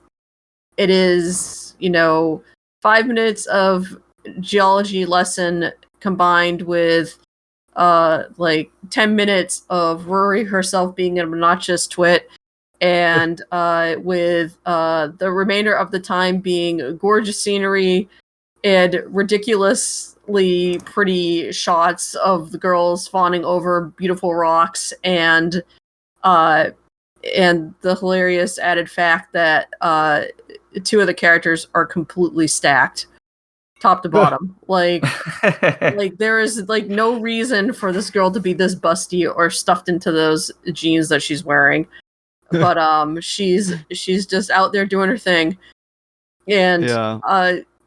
5 minutes of geology lesson combined with 10 minutes of Ruri herself being an obnoxious twit, and with the remainder of the time being gorgeous scenery and ridiculously pretty shots of the girls fawning over beautiful rocks, and the hilarious added fact that two of the characters are completely stacked top to bottom. Like there is no reason for this girl to be this busty or stuffed into those jeans that she's wearing, but she's just out there doing her thing, and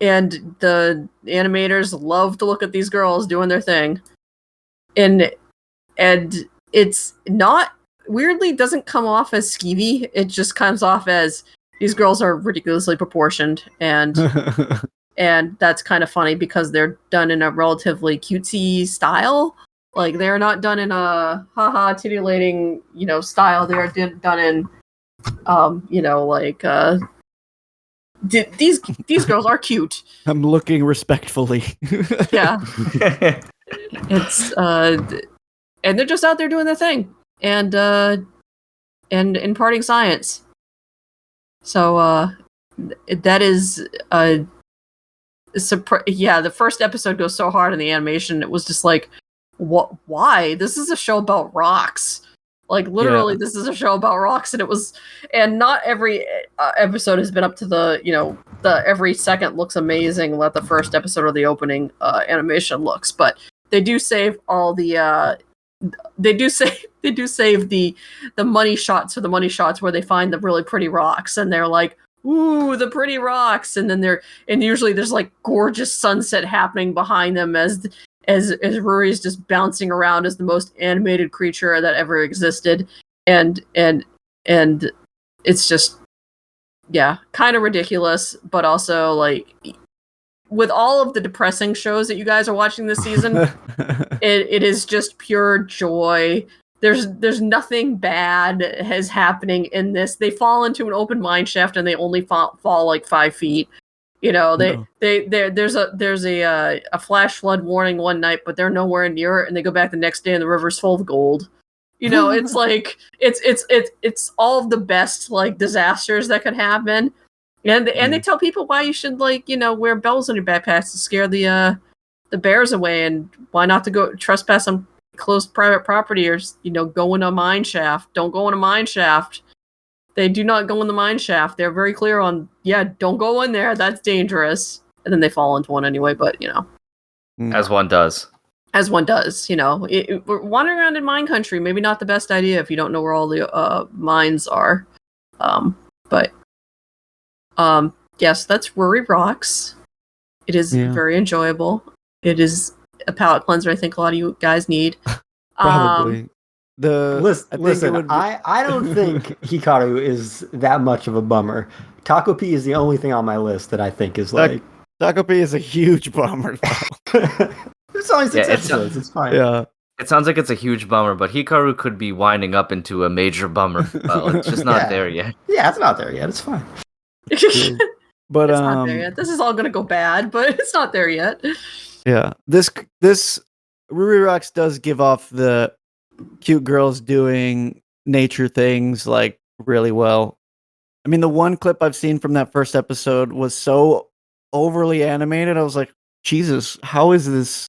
and the animators love to look at these girls doing their thing, and it's not, weirdly doesn't come off as skeevy. It just comes off as these girls are ridiculously proportioned, and and that's kind of funny because they're done in a relatively cutesy style. Like, they're not done in a haha titillating, style. They're done in these girls are cute. I'm looking respectfully. Yeah. It's and they're just out there doing their thing and imparting science. So that is the first episode goes so hard in the animation. It was just like, what? Why? This is a show about rocks. Like, literally, this is a show about rocks, and not every episode has been up to the every second looks amazing that the first episode of the opening animation looks, but they do save all the they do save the money shots for the money shots where they find the really pretty rocks, and they're like, ooh, the pretty rocks, and then usually there's like gorgeous sunset happening behind them as Ruri's just bouncing around as the most animated creature that ever existed, and it's just yeah, kind of ridiculous, but also like with all of the depressing shows that you guys are watching this season, it is just pure joy. There's nothing bad is happening in this. They fall into an open mine shaft and they only fall like 5 feet. There's a flash flood warning one night, but they're nowhere near it, and they go back the next day and the river's full of gold. It's like it's all of the best like disasters that could happen. And they tell people why you should wear bells on your backpacks to scare the bears away, and why not to go trespass on closed private property or go in a mine shaft. Don't go in a mine shaft. They do not go in the mine shaft. They're very clear on don't go in there. That's dangerous. And then they fall into one anyway. But as one does. As one does. Wandering around in mine country, maybe not the best idea if you don't know where all the mines are. But yes, that's Ruri Rocks. It is very enjoyable. It is a palate cleanser I think a lot of you guys need. Probably. Listen, I don't think Hikaru is that much of a bummer. Takopi is the only thing on my list that I think is like... Takopi is a huge bummer, though. It's only 6 episodes, it's fine. Yeah. It sounds like it's a huge bummer, but Hikaru could be winding up into a major bummer. It's just not there yet. Yeah, it's not there yet. It's fine. But it's not there yet. This is all gonna go bad, but it's not there yet. Yeah. This Ruri Rocks does give off the cute girls doing nature things like really well. I mean, the one clip I've seen from that first episode was so overly animated. I was like, Jesus, how is this?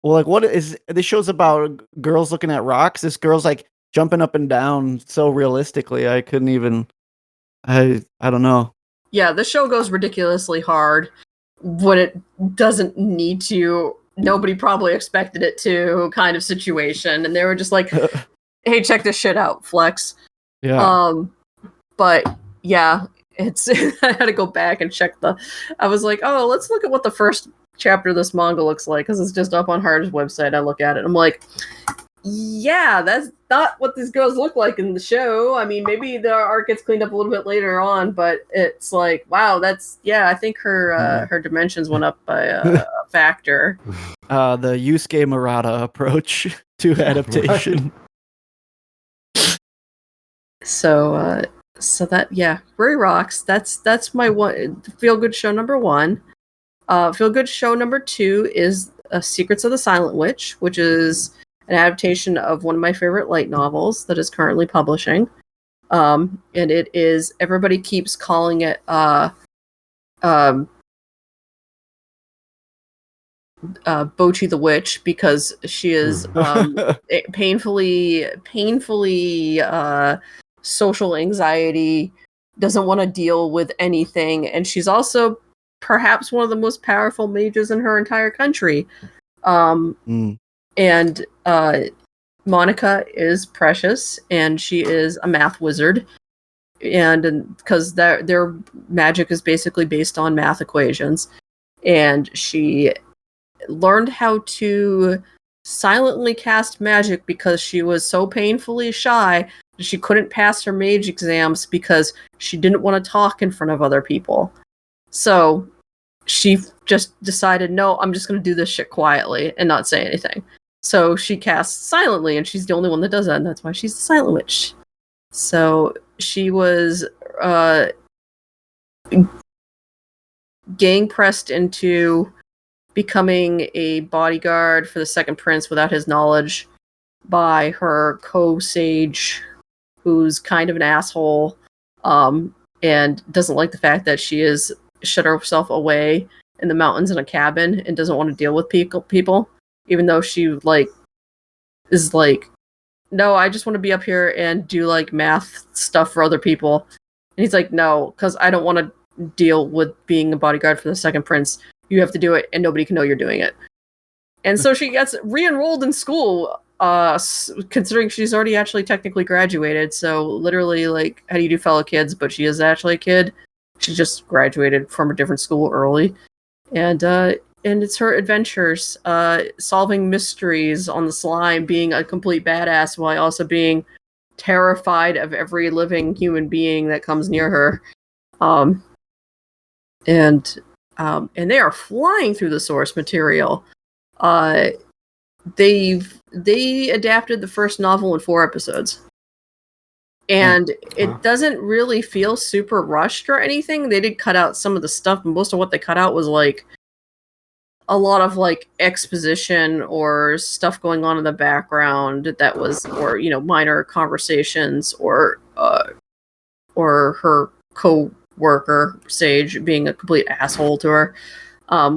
Well, like, what is this show's about? Girls looking at rocks. This girl's like jumping up and down so realistically. I couldn't even. I don't know. Yeah, the show goes ridiculously hard when it doesn't need to. Nobody probably expected it to, kind of situation, and they were just like, "Hey, check this shit out, flex." Yeah. But yeah, it's. I had to go back and check I was like, "Oh, let's look at what the first chapter of this manga looks like," because it's just up on Hard's website. I look at it, I'm like, "Yeah, that's not what these girls look like in the show." I mean, maybe the art gets cleaned up a little bit later on, but it's like, wow, that's I think her dimensions went up by a factor. The Yusuke Murata approach to adaptation. So that Ruri Rocks. That's my one feel good show number 1. Feel good show number 2 is Secrets of the Silent Witch, which is an adaptation of one of my favorite light novels that is currently publishing. And it is, everybody keeps calling it Bochi the Witch, because she is painfully social anxiety, doesn't want to deal with anything, and she's also perhaps one of the most powerful mages in her entire country. And Monica is precious, and she is a math wizard, and because their magic is basically based on math equations, and she learned how to silently cast magic because she was so painfully shy that she couldn't pass her mage exams because she didn't want to talk in front of other people. So she just decided, no, I'm just going to do this shit quietly and not say anything. So she casts silently, and she's the only one that does that, and that's why she's the Silent Witch. So she was gang pressed into becoming a bodyguard for the second prince without his knowledge by her co-sage, who's kind of an asshole, and doesn't like the fact that she is shut herself away in the mountains in a cabin and doesn't want to deal with people, even though she is like, no, I just want to be up here and do like math stuff for other people. And he's like, no, because I don't want to deal with being a bodyguard for the second prince. You have to do it, and nobody can know you're doing it. And so she gets re-enrolled in school, considering she's already actually technically graduated. So literally, like, how do you do fellow kids? But she is actually a kid. She just graduated from a different school early. And it's her adventures, solving mysteries on the slime, being a complete badass while also being terrified of every living human being that comes near her. and they are flying through the source material. They adapted the first novel in 4 episodes. And it doesn't really feel super rushed or anything. They did cut out some of the stuff, but most of what they cut out was like a lot of like exposition or stuff going on in the background that was, or minor conversations, or her co-worker Sage being a complete asshole to her,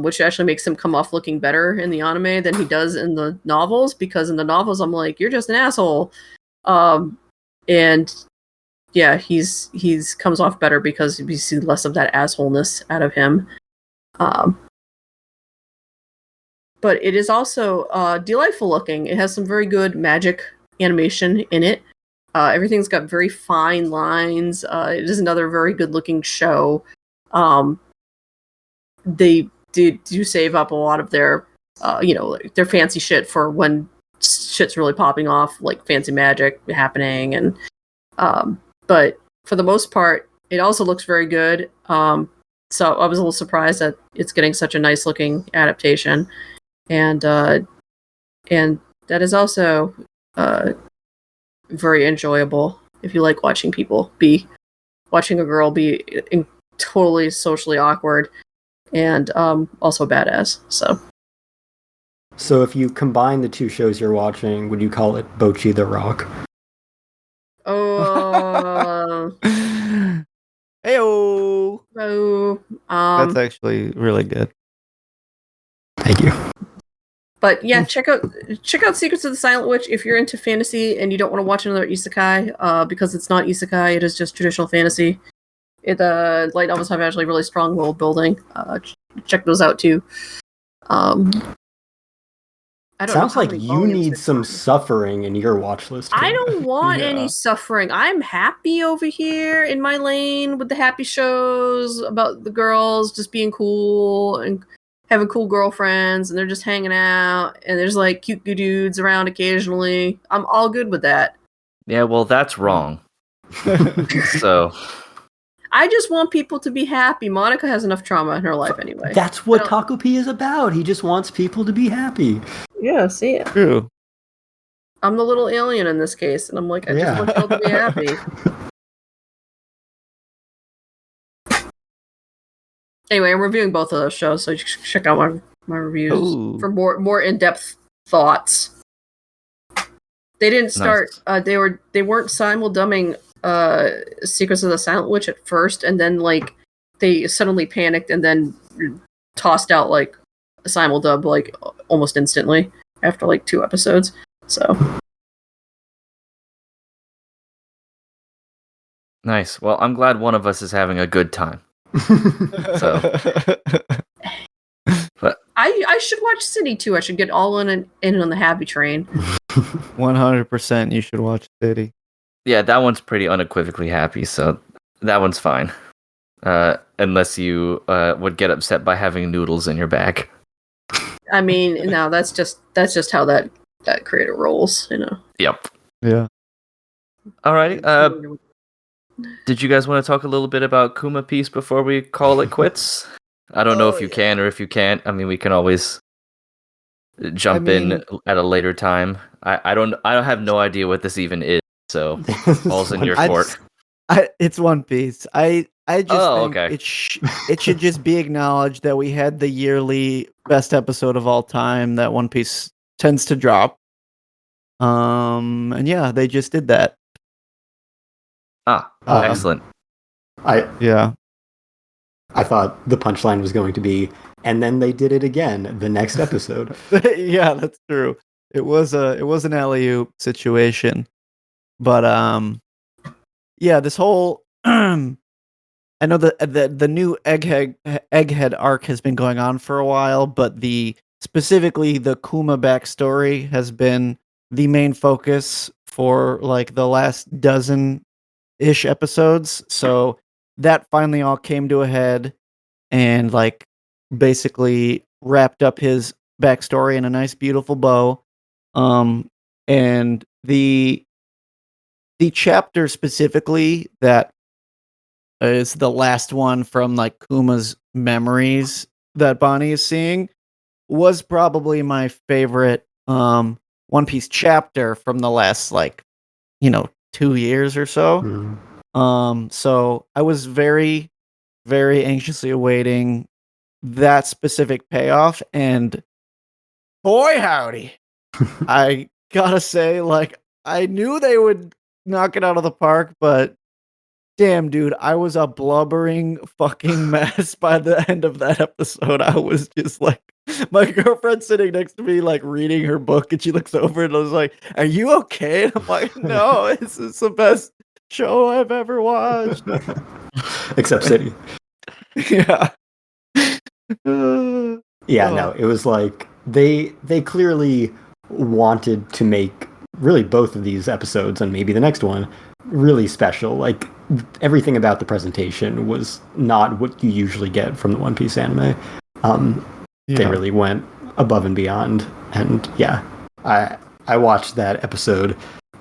which actually makes him come off looking better in the anime than he does in the novels, because in the novels I'm like, you're just an asshole. And yeah, he's comes off better because we see less of that assholeness out of him. But it is also delightful looking. It has some very good magic animation in it. Everything's got very fine lines. It is another very good looking show. They do save up a lot of their their fancy shit for when shit's really popping off, like fancy magic happening, and but for the most part, it also looks very good. So I was a little surprised that it's getting such a nice looking adaptation, and that is also very enjoyable if you like watching a girl be totally socially awkward and also badass. So if you combine the 2 shows you're watching, would you call it Bocchi the Rock? Oh. Heyo. That's actually really good. Thank you. But yeah, check out Secrets of the Silent Witch if you're into fantasy and you don't want to watch another isekai, because it's not isekai, it is just traditional fantasy. Light novels have actually really strong world building. Check those out too. Sounds like you need some suffering in your watch list. I don't want any suffering. I'm happy over here in my lane with the happy shows about the girls just being cool and having cool girlfriends, and they're just hanging out, and there's like cute dudes around occasionally. I'm all good with that. Yeah, well, that's wrong. So I just want people to be happy. Monica has enough trauma in her life anyway. That's what Takopi is about. He just wants people to be happy. Yeah, see it. True. I'm the little alien in this case, and I'm like, I just want people to be happy. Anyway, I'm reviewing both of those shows, so check out my reviews for more in-depth thoughts. They didn't start. Nice. They weren't simuldubbing Secrets of the Silent Witch at first, and then like they suddenly panicked and then tossed out like a simuldub like almost instantly after like 2 episodes. So nice. Well, I'm glad one of us is having a good time. So, but I should watch City too. I should get all in on the happy train. 100%, you should watch City. Yeah, that one's pretty unequivocally happy, so that one's fine. Unless you would get upset by having noodles in your bag. I mean, no, that's just how that creator rolls, Yep. Yeah. Alrighty. Did you guys want to talk a little bit about Kuma Piece before we call it quits? I don't know if you can or if you can't. I mean, we can always jump in at a later time. I don't have no idea what this even is, so all's in your court. It's One Piece. I just think okay. it should just be acknowledged that we had the yearly best episode of all time that One Piece tends to drop. And yeah, they just did that. Excellent. I thought the punchline was going to be, and then they did it again the next episode. Yeah, that's true. It was an alley-oop situation. But yeah, this whole I know the new Egghead arc has been going on for a while, but specifically the Kuma backstory has been the main focus for like the last dozen-ish episodes. So that finally all came to a head and like basically wrapped up his backstory in a nice, beautiful bow. And the chapter specifically that is the last one from like Kuma's memories that Bonnie is seeing, was probably my favorite One Piece chapter from the last 2 years or so. So I was very, very anxiously awaiting that specific payoff, and boy howdy. I gotta say, I knew they would knock it out of the park, but damn, dude, I was a blubbering fucking mess by the end of that episode. I was just my girlfriend sitting next to me, reading her book, and she looks over and I was like, "Are you okay?" And I'm like, "No, this is the best show I've ever watched." Except City. Yeah. Yeah, no, it was they clearly wanted to make really both of these episodes and maybe the next one really special. Everything about the presentation was not what you usually get from the One Piece anime. They really went above and beyond. And yeah, I watched that episode,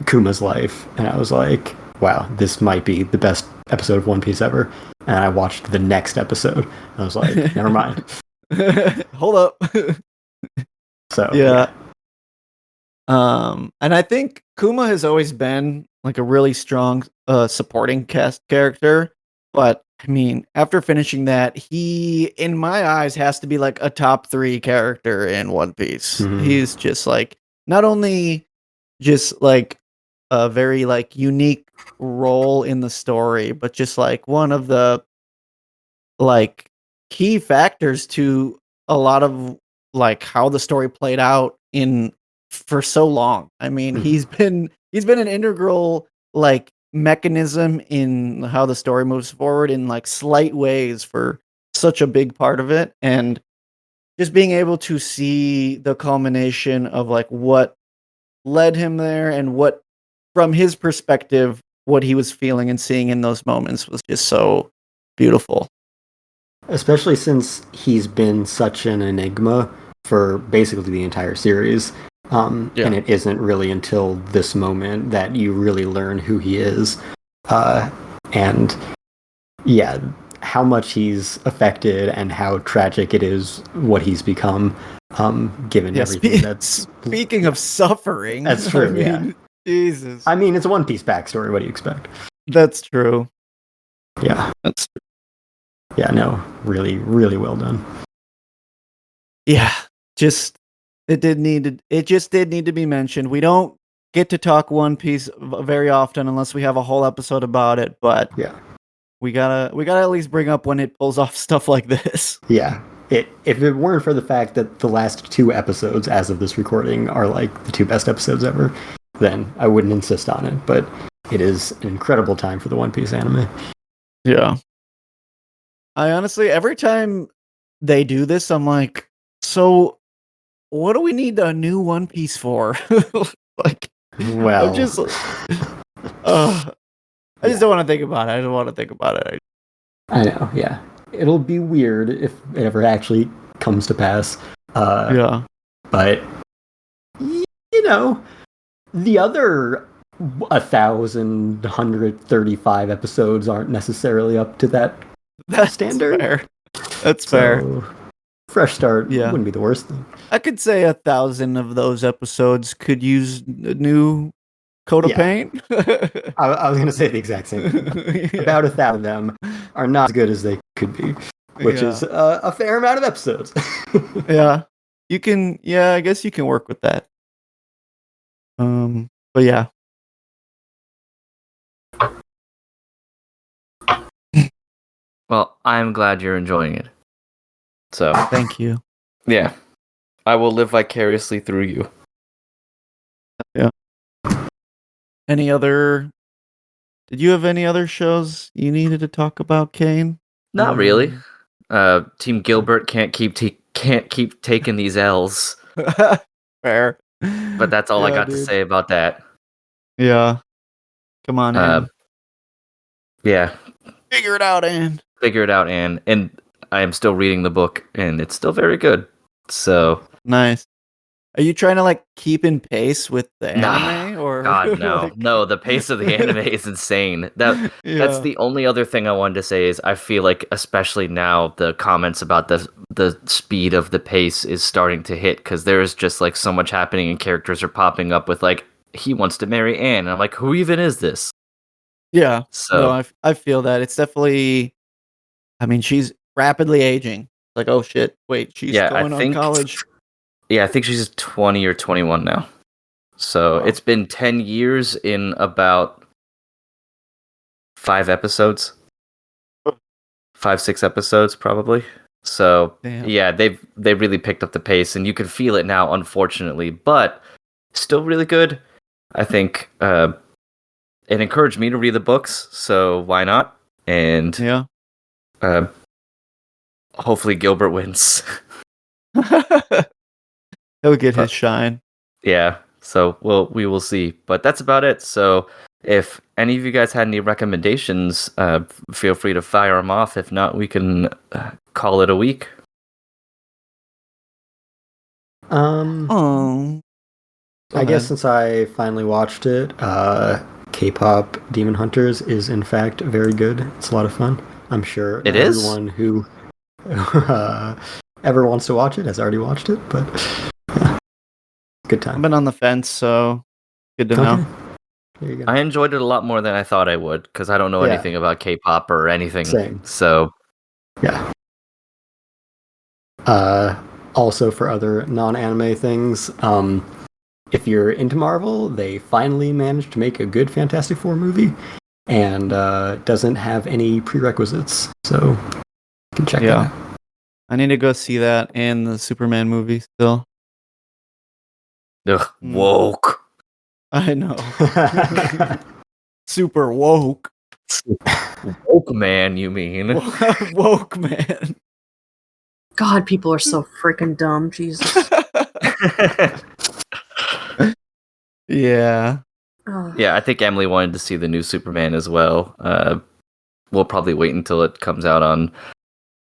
Kuma's Life, and I was like, wow, this might be the best episode of One Piece ever. And I watched the next episode, and I was like, never mind. Hold up. So yeah. And I think Kuma has always been a really strong supporting cast character, but I mean, after finishing that, he, in my eyes, has to be a top 3 character in One Piece. Mhm. He's just not only just a very unique role in the story, but just one of the key factors to a lot of how the story played out for so long. I mean, he's been an integral mechanism in how the story moves forward in slight ways for such a big part of it, and just being able to see the culmination of what led him there and what, from his perspective, what he was feeling and seeing in those moments was just so beautiful. Especially since he's been such an enigma for basically the entire series. And it isn't really until this moment that you really learn who he is. And yeah, how much he's affected and how tragic it is what he's become, given everything that's... Speaking of suffering... That's true, Jesus. I mean, it's a One Piece backstory. What do you expect? That's true. Yeah. That's true. Yeah, no, really, really well done. Yeah, it just did need to be mentioned. We don't get to talk One Piece very often unless we have a whole episode about it, but yeah, we gotta at least bring up when it pulls off stuff like this. Yeah, if it weren't for the fact that the last 2 episodes, as of this recording, are the 2 best episodes ever, then I wouldn't insist on it. But it is an incredible time for the One Piece anime. Yeah. I honestly, every time they do this, I'm like, so what do we need a new One Piece for? Well, I just don't want to think about it. I don't want to think about it. I know, yeah. It'll be weird if it ever actually comes to pass. Yeah. But, the other 1,135 episodes aren't necessarily up to that standard. Fair. That's fair. Fresh start wouldn't be the worst thing. I could say 1,000 of those episodes could use a new coat of paint. I was going to say the exact same thing. Yeah. About 1,000 of them are not as good as they could be, which is a fair amount of episodes. Yeah. You can, I guess you can work with that. But yeah. Well, I'm glad you're enjoying it. So thank you. Yeah. I will live vicariously through you. Yeah. Did you have any other shows you needed to talk about, Kane? Not really. Team Gilbert can't keep taking these L's. Fair. But that's all I got to say about that. Yeah. Come on, Ann. Yeah. Figure it out, Ann. Figure it out, Ann. And I am still reading the book, and it's still very good. So nice. Are you trying to keep in pace with the anime, Or God, no. like, No, the pace of the anime is insane. That's yeah, the only other thing I wanted to say is I feel like, especially now, the comments about the speed of the pace is starting to hit, because there's just like so much happening and characters are popping up with like, he wants to marry Anne. And I'm like, who even is this? yeah. No, So I feel that it's definitely. I mean, she's rapidly aging. Like, oh shit, wait, she's yeah, going on college. I think she's 20 or 21 now. So Wow. it's been 10 years in about 5 episodes. 5, 6 episodes probably. So Damn. yeah, they really picked up the pace, and you can feel it now, unfortunately, but still really good. I think it encouraged me to read the books, so why not? And Yeah. hopefully Gilbert wins. He'll get his shine. Yeah, so we will see. But that's about it. So if any of you guys had any recommendations, feel free to fire them off. If not, we can call it a week. Oh. I guess since I finally watched it, K-pop Demon Hunters is in fact very good. It's a lot of fun. I'm sure It is? everyone who ever wants to watch it has already watched it, but yeah, good I've time. been on the fence, so good to know. There you go. I enjoyed it a lot more than I thought I would, because I don't know Yeah. anything about K-pop or anything. Same. So Yeah. Also, for other non-anime things, if you're into Marvel, they finally managed to make a good Fantastic Four movie, and doesn't have any prerequisites, so you can check that out. I need to go see that and the Superman movie still. ugh, woke. I know. Super woke. Woke man, you mean? Woke, man. God, people are so freaking dumb. Jesus. Yeah. Oh. Yeah, I think Emily wanted to see the new Superman as well. We'll probably wait until it comes out on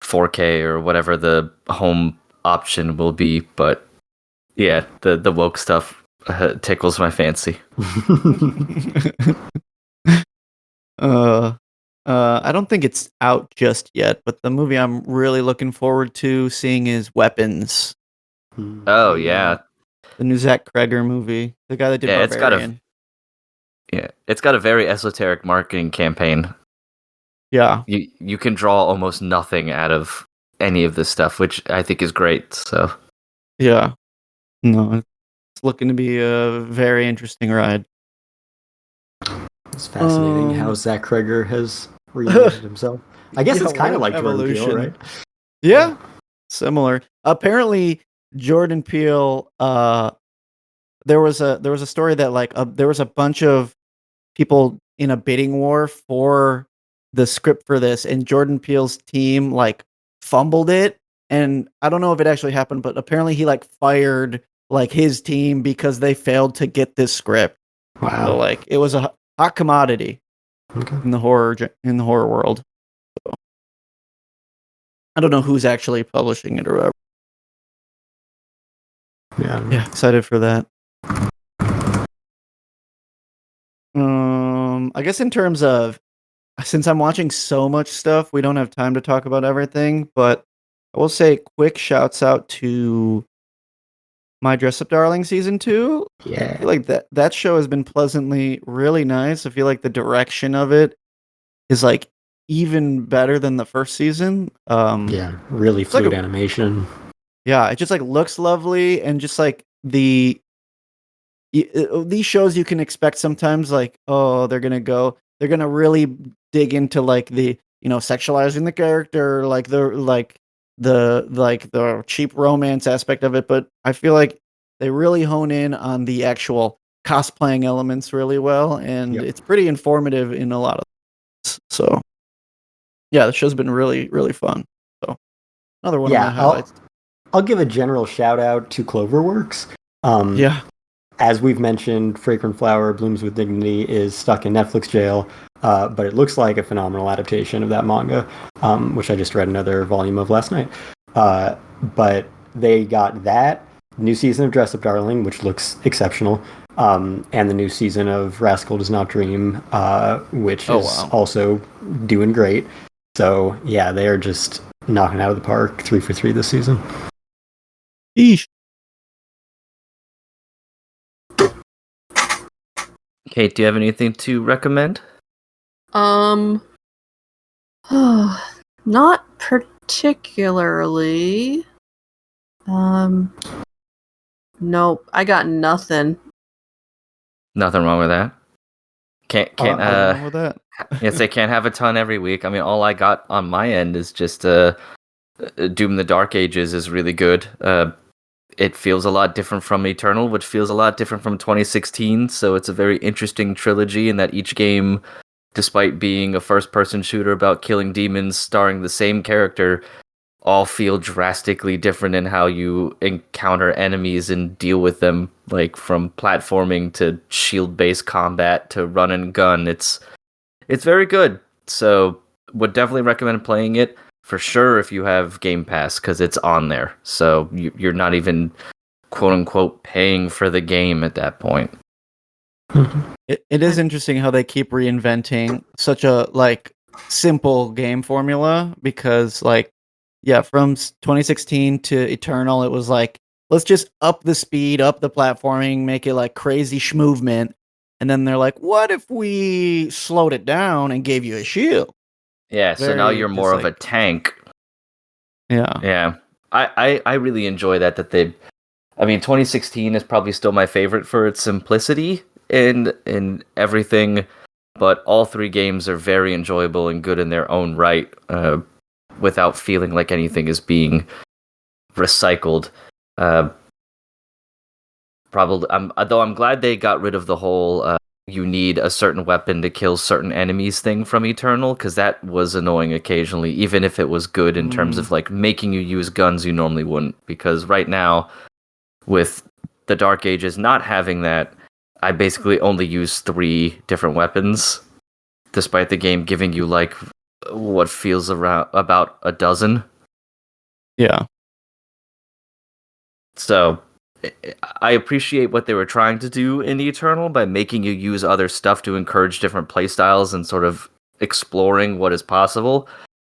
4K or whatever the home option will be. But yeah, the woke stuff tickles my fancy. I don't think it's out just yet, but the movie I'm really looking forward to seeing is Weapons, Oh yeah, the new Zach Kreger movie, the guy that did Barbarian. it's got a very esoteric marketing campaign. Yeah. You can draw almost nothing out of any of this stuff, which I think is great. So Yeah. No, it's looking to be a very interesting ride. It's fascinating how Zach Kreger has reinvented himself. I guess it's kind of like Jordan Peele, right? Yeah. Similar. Apparently, Jordan Peele. There was a story that like there was a bunch of people in a bidding war for the script for this, and Jordan Peele's team like fumbled it, and I don't know if it actually happened, but apparently he like fired like his team because they failed to get this script. Wow. So like it was a hot commodity in the horror world. So, I don't know who's actually publishing it or whatever. Yeah, excited for that. I guess in terms of, since I'm watching so much stuff, we don't have time to talk about everything, but I will say quick shouts out to My Dress Up Darling season 2. Yeah. I feel like that show has been pleasantly really nice. I feel like the direction of it is like even better than the first season. Yeah, really fluid animation. Yeah, it just like looks lovely, and just like these shows you can expect sometimes like, oh, they're gonna really dig into like the, sexualizing the character, like the cheap romance aspect of it, but I feel like they really hone in on the actual cosplaying elements really well, and it's pretty informative in a lot of things. So yeah, the show's been really, really fun. So another one of my highlights. I'll give a general shout out to Cloverworks. As we've mentioned, Fragrant Flower Blooms with Dignity is stuck in Netflix jail, but it looks like a phenomenal adaptation of that manga, which I just read another volume of last night. But they got that new season of Dress Up Darling, which looks exceptional, and the new season of Rascal Does Not Dream, which is also doing great. So yeah, they are just knocking out of the park, 3 for 3 this season. Eesh. Kate, do you have anything to recommend? Not particularly. Nope, I got nothing. Nothing wrong with that. Can't wrong with that. Yes, they can't have a ton every week. I mean, all I got on my end is just Doom the Dark Ages is really good. It feels a lot different from Eternal, which feels a lot different from 2016. So it's a very interesting trilogy in that each game, despite being a first-person shooter about killing demons starring the same character, all feel drastically different in how you encounter enemies and deal with them, like from platforming to shield-based combat to run and gun. It's very good. So would definitely recommend playing it for sure if you have Game Pass, because it's on there. So you're not even quote-unquote paying for the game at that point. It is interesting how they keep reinventing such a simple game formula, because from 2016 to Eternal, it was let's just up the speed, up the platforming, make it crazy schmovement. And then they're like, what if we slowed it down and gave you a shield? Yeah, so now you're more of a tank. Yeah. Yeah. I really enjoy that they... I mean, 2016 is probably still my favorite for its simplicity in everything, but all 3 games are very enjoyable and good in their own right, without feeling like anything is being recycled. Probably, though I'm glad they got rid of the whole you need a certain weapon to kill certain enemies thing from Eternal, because that was annoying occasionally, even if it was good in terms of making you use guns you normally wouldn't. Because right now, with the Dark Ages not having that, I basically only use 3 different weapons, despite the game giving you what feels around about a dozen. Yeah. So I appreciate what they were trying to do in Eternal by making you use other stuff to encourage different playstyles and sort of exploring what is possible.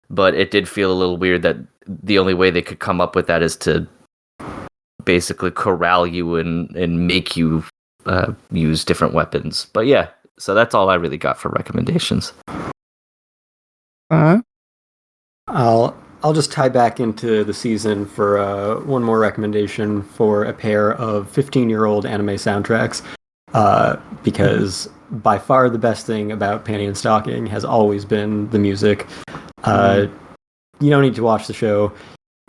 But it did feel a little weird that the only way they could come up with that is to basically corral you and make you use different weapons. But yeah, so that's all I really got for recommendations. I'll just tie back into the season for one more recommendation for a pair of 15-year-old anime soundtracks, because by far the best thing about Panty and Stocking has always been the music. You don't need to watch the show.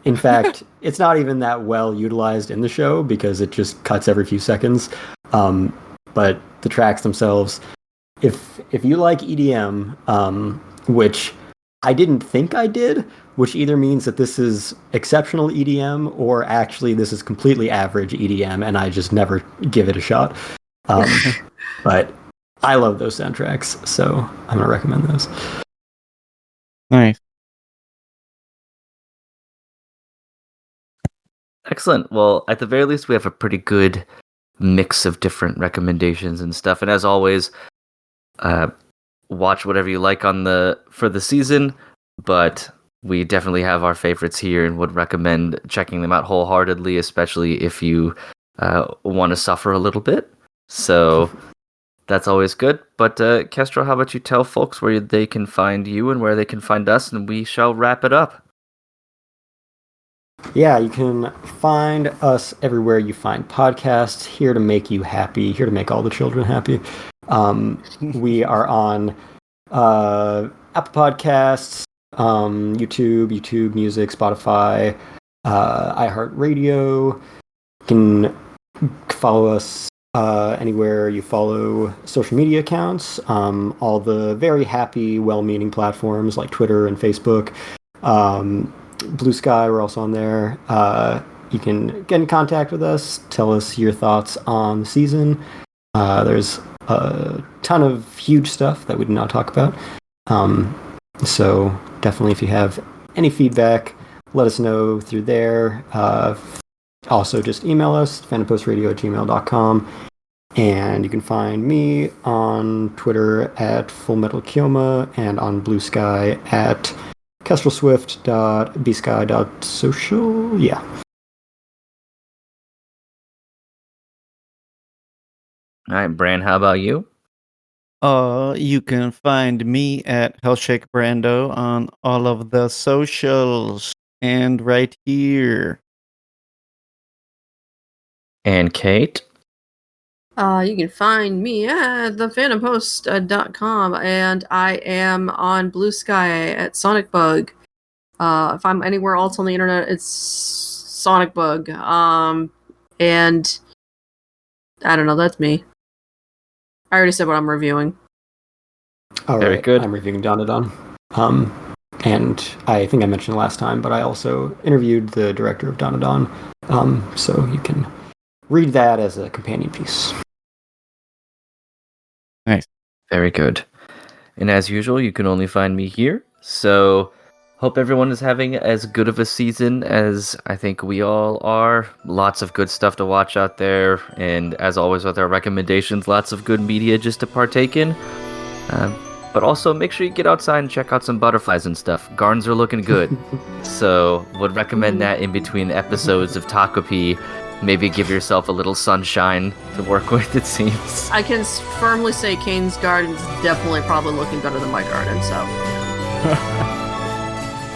In fact, it's not even that well utilized in the show because it just cuts every few seconds. But the tracks themselves, if you like EDM, which I didn't think I did, which either means that this is exceptional EDM or actually this is completely average EDM and I just never give it a shot. But I love those soundtracks, so I'm going to recommend those. Nice. Excellent. Well, at the very least, we have a pretty good mix of different recommendations and stuff. And as always, watch whatever you like for the season, but we definitely have our favorites here and would recommend checking them out wholeheartedly, especially if you want to suffer a little bit. So that's always good. But Kestrel, how about you tell folks where they can find you and where they can find us, and we shall wrap it up. Yeah, you can find us everywhere you find podcasts, here to make you happy, here to make all the children happy. We are on Apple Podcasts, YouTube Music, Spotify, iHeartRadio. You can follow us anywhere you follow social media accounts, all the very happy, well-meaning platforms like Twitter and Facebook. Blue Sky, we're also on there. You can get in contact with us, tell us your thoughts on the season. There's a ton of huge stuff that we did not talk about. So definitely, if you have any feedback, let us know through there. Also, just email us, fandompostradio@gmail.com. And you can find me on Twitter at FullMetalKyoma and on Blue Sky at kestrelswift.bsky.social. Yeah. All right, Bran, how about you? You can find me at Hellshake Brando on all of the socials and right here. And Kate? You can find me at thefandompost.com, and I am on Blue Sky at SonicBug. If I'm anywhere else on the internet, it's SonicBug. And I don't know, that's me. I already said what I'm reviewing. All Very right, good. I'm reviewing Dandadan. And I think I mentioned last time, but I also interviewed the director of Dandadan. So you can read that as a companion piece. Nice. Very good. And as usual, you can only find me here. So, hope everyone is having as good of a season as I think we all are. Lots of good stuff to watch out there. And as always with our recommendations, lots of good media just to partake in. But also make sure you get outside and check out some butterflies and stuff. Gardens are looking good. So, would recommend that in between episodes of Takopi. Maybe give yourself a little sunshine to work with, it seems. I can firmly say Kane's garden's definitely probably looking better than my garden, so.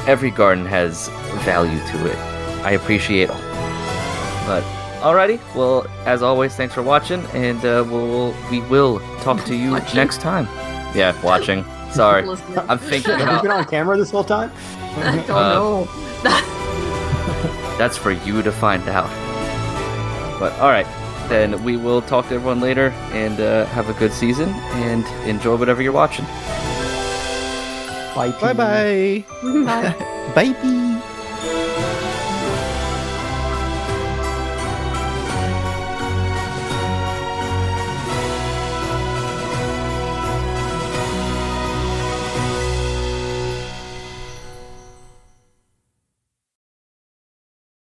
Every garden has value to it. I appreciate all. But, alrighty. Well, as always, thanks for watching, and we will talk to you next time. Yeah, watching. Sorry. I'm thinking Have you about... been on camera this whole time? I don't know. That's for you to find out. But alright, then we will talk to everyone later, and have a good season, and enjoy whatever you're watching. Bye. Bye-bye. Bye. Bye-bye.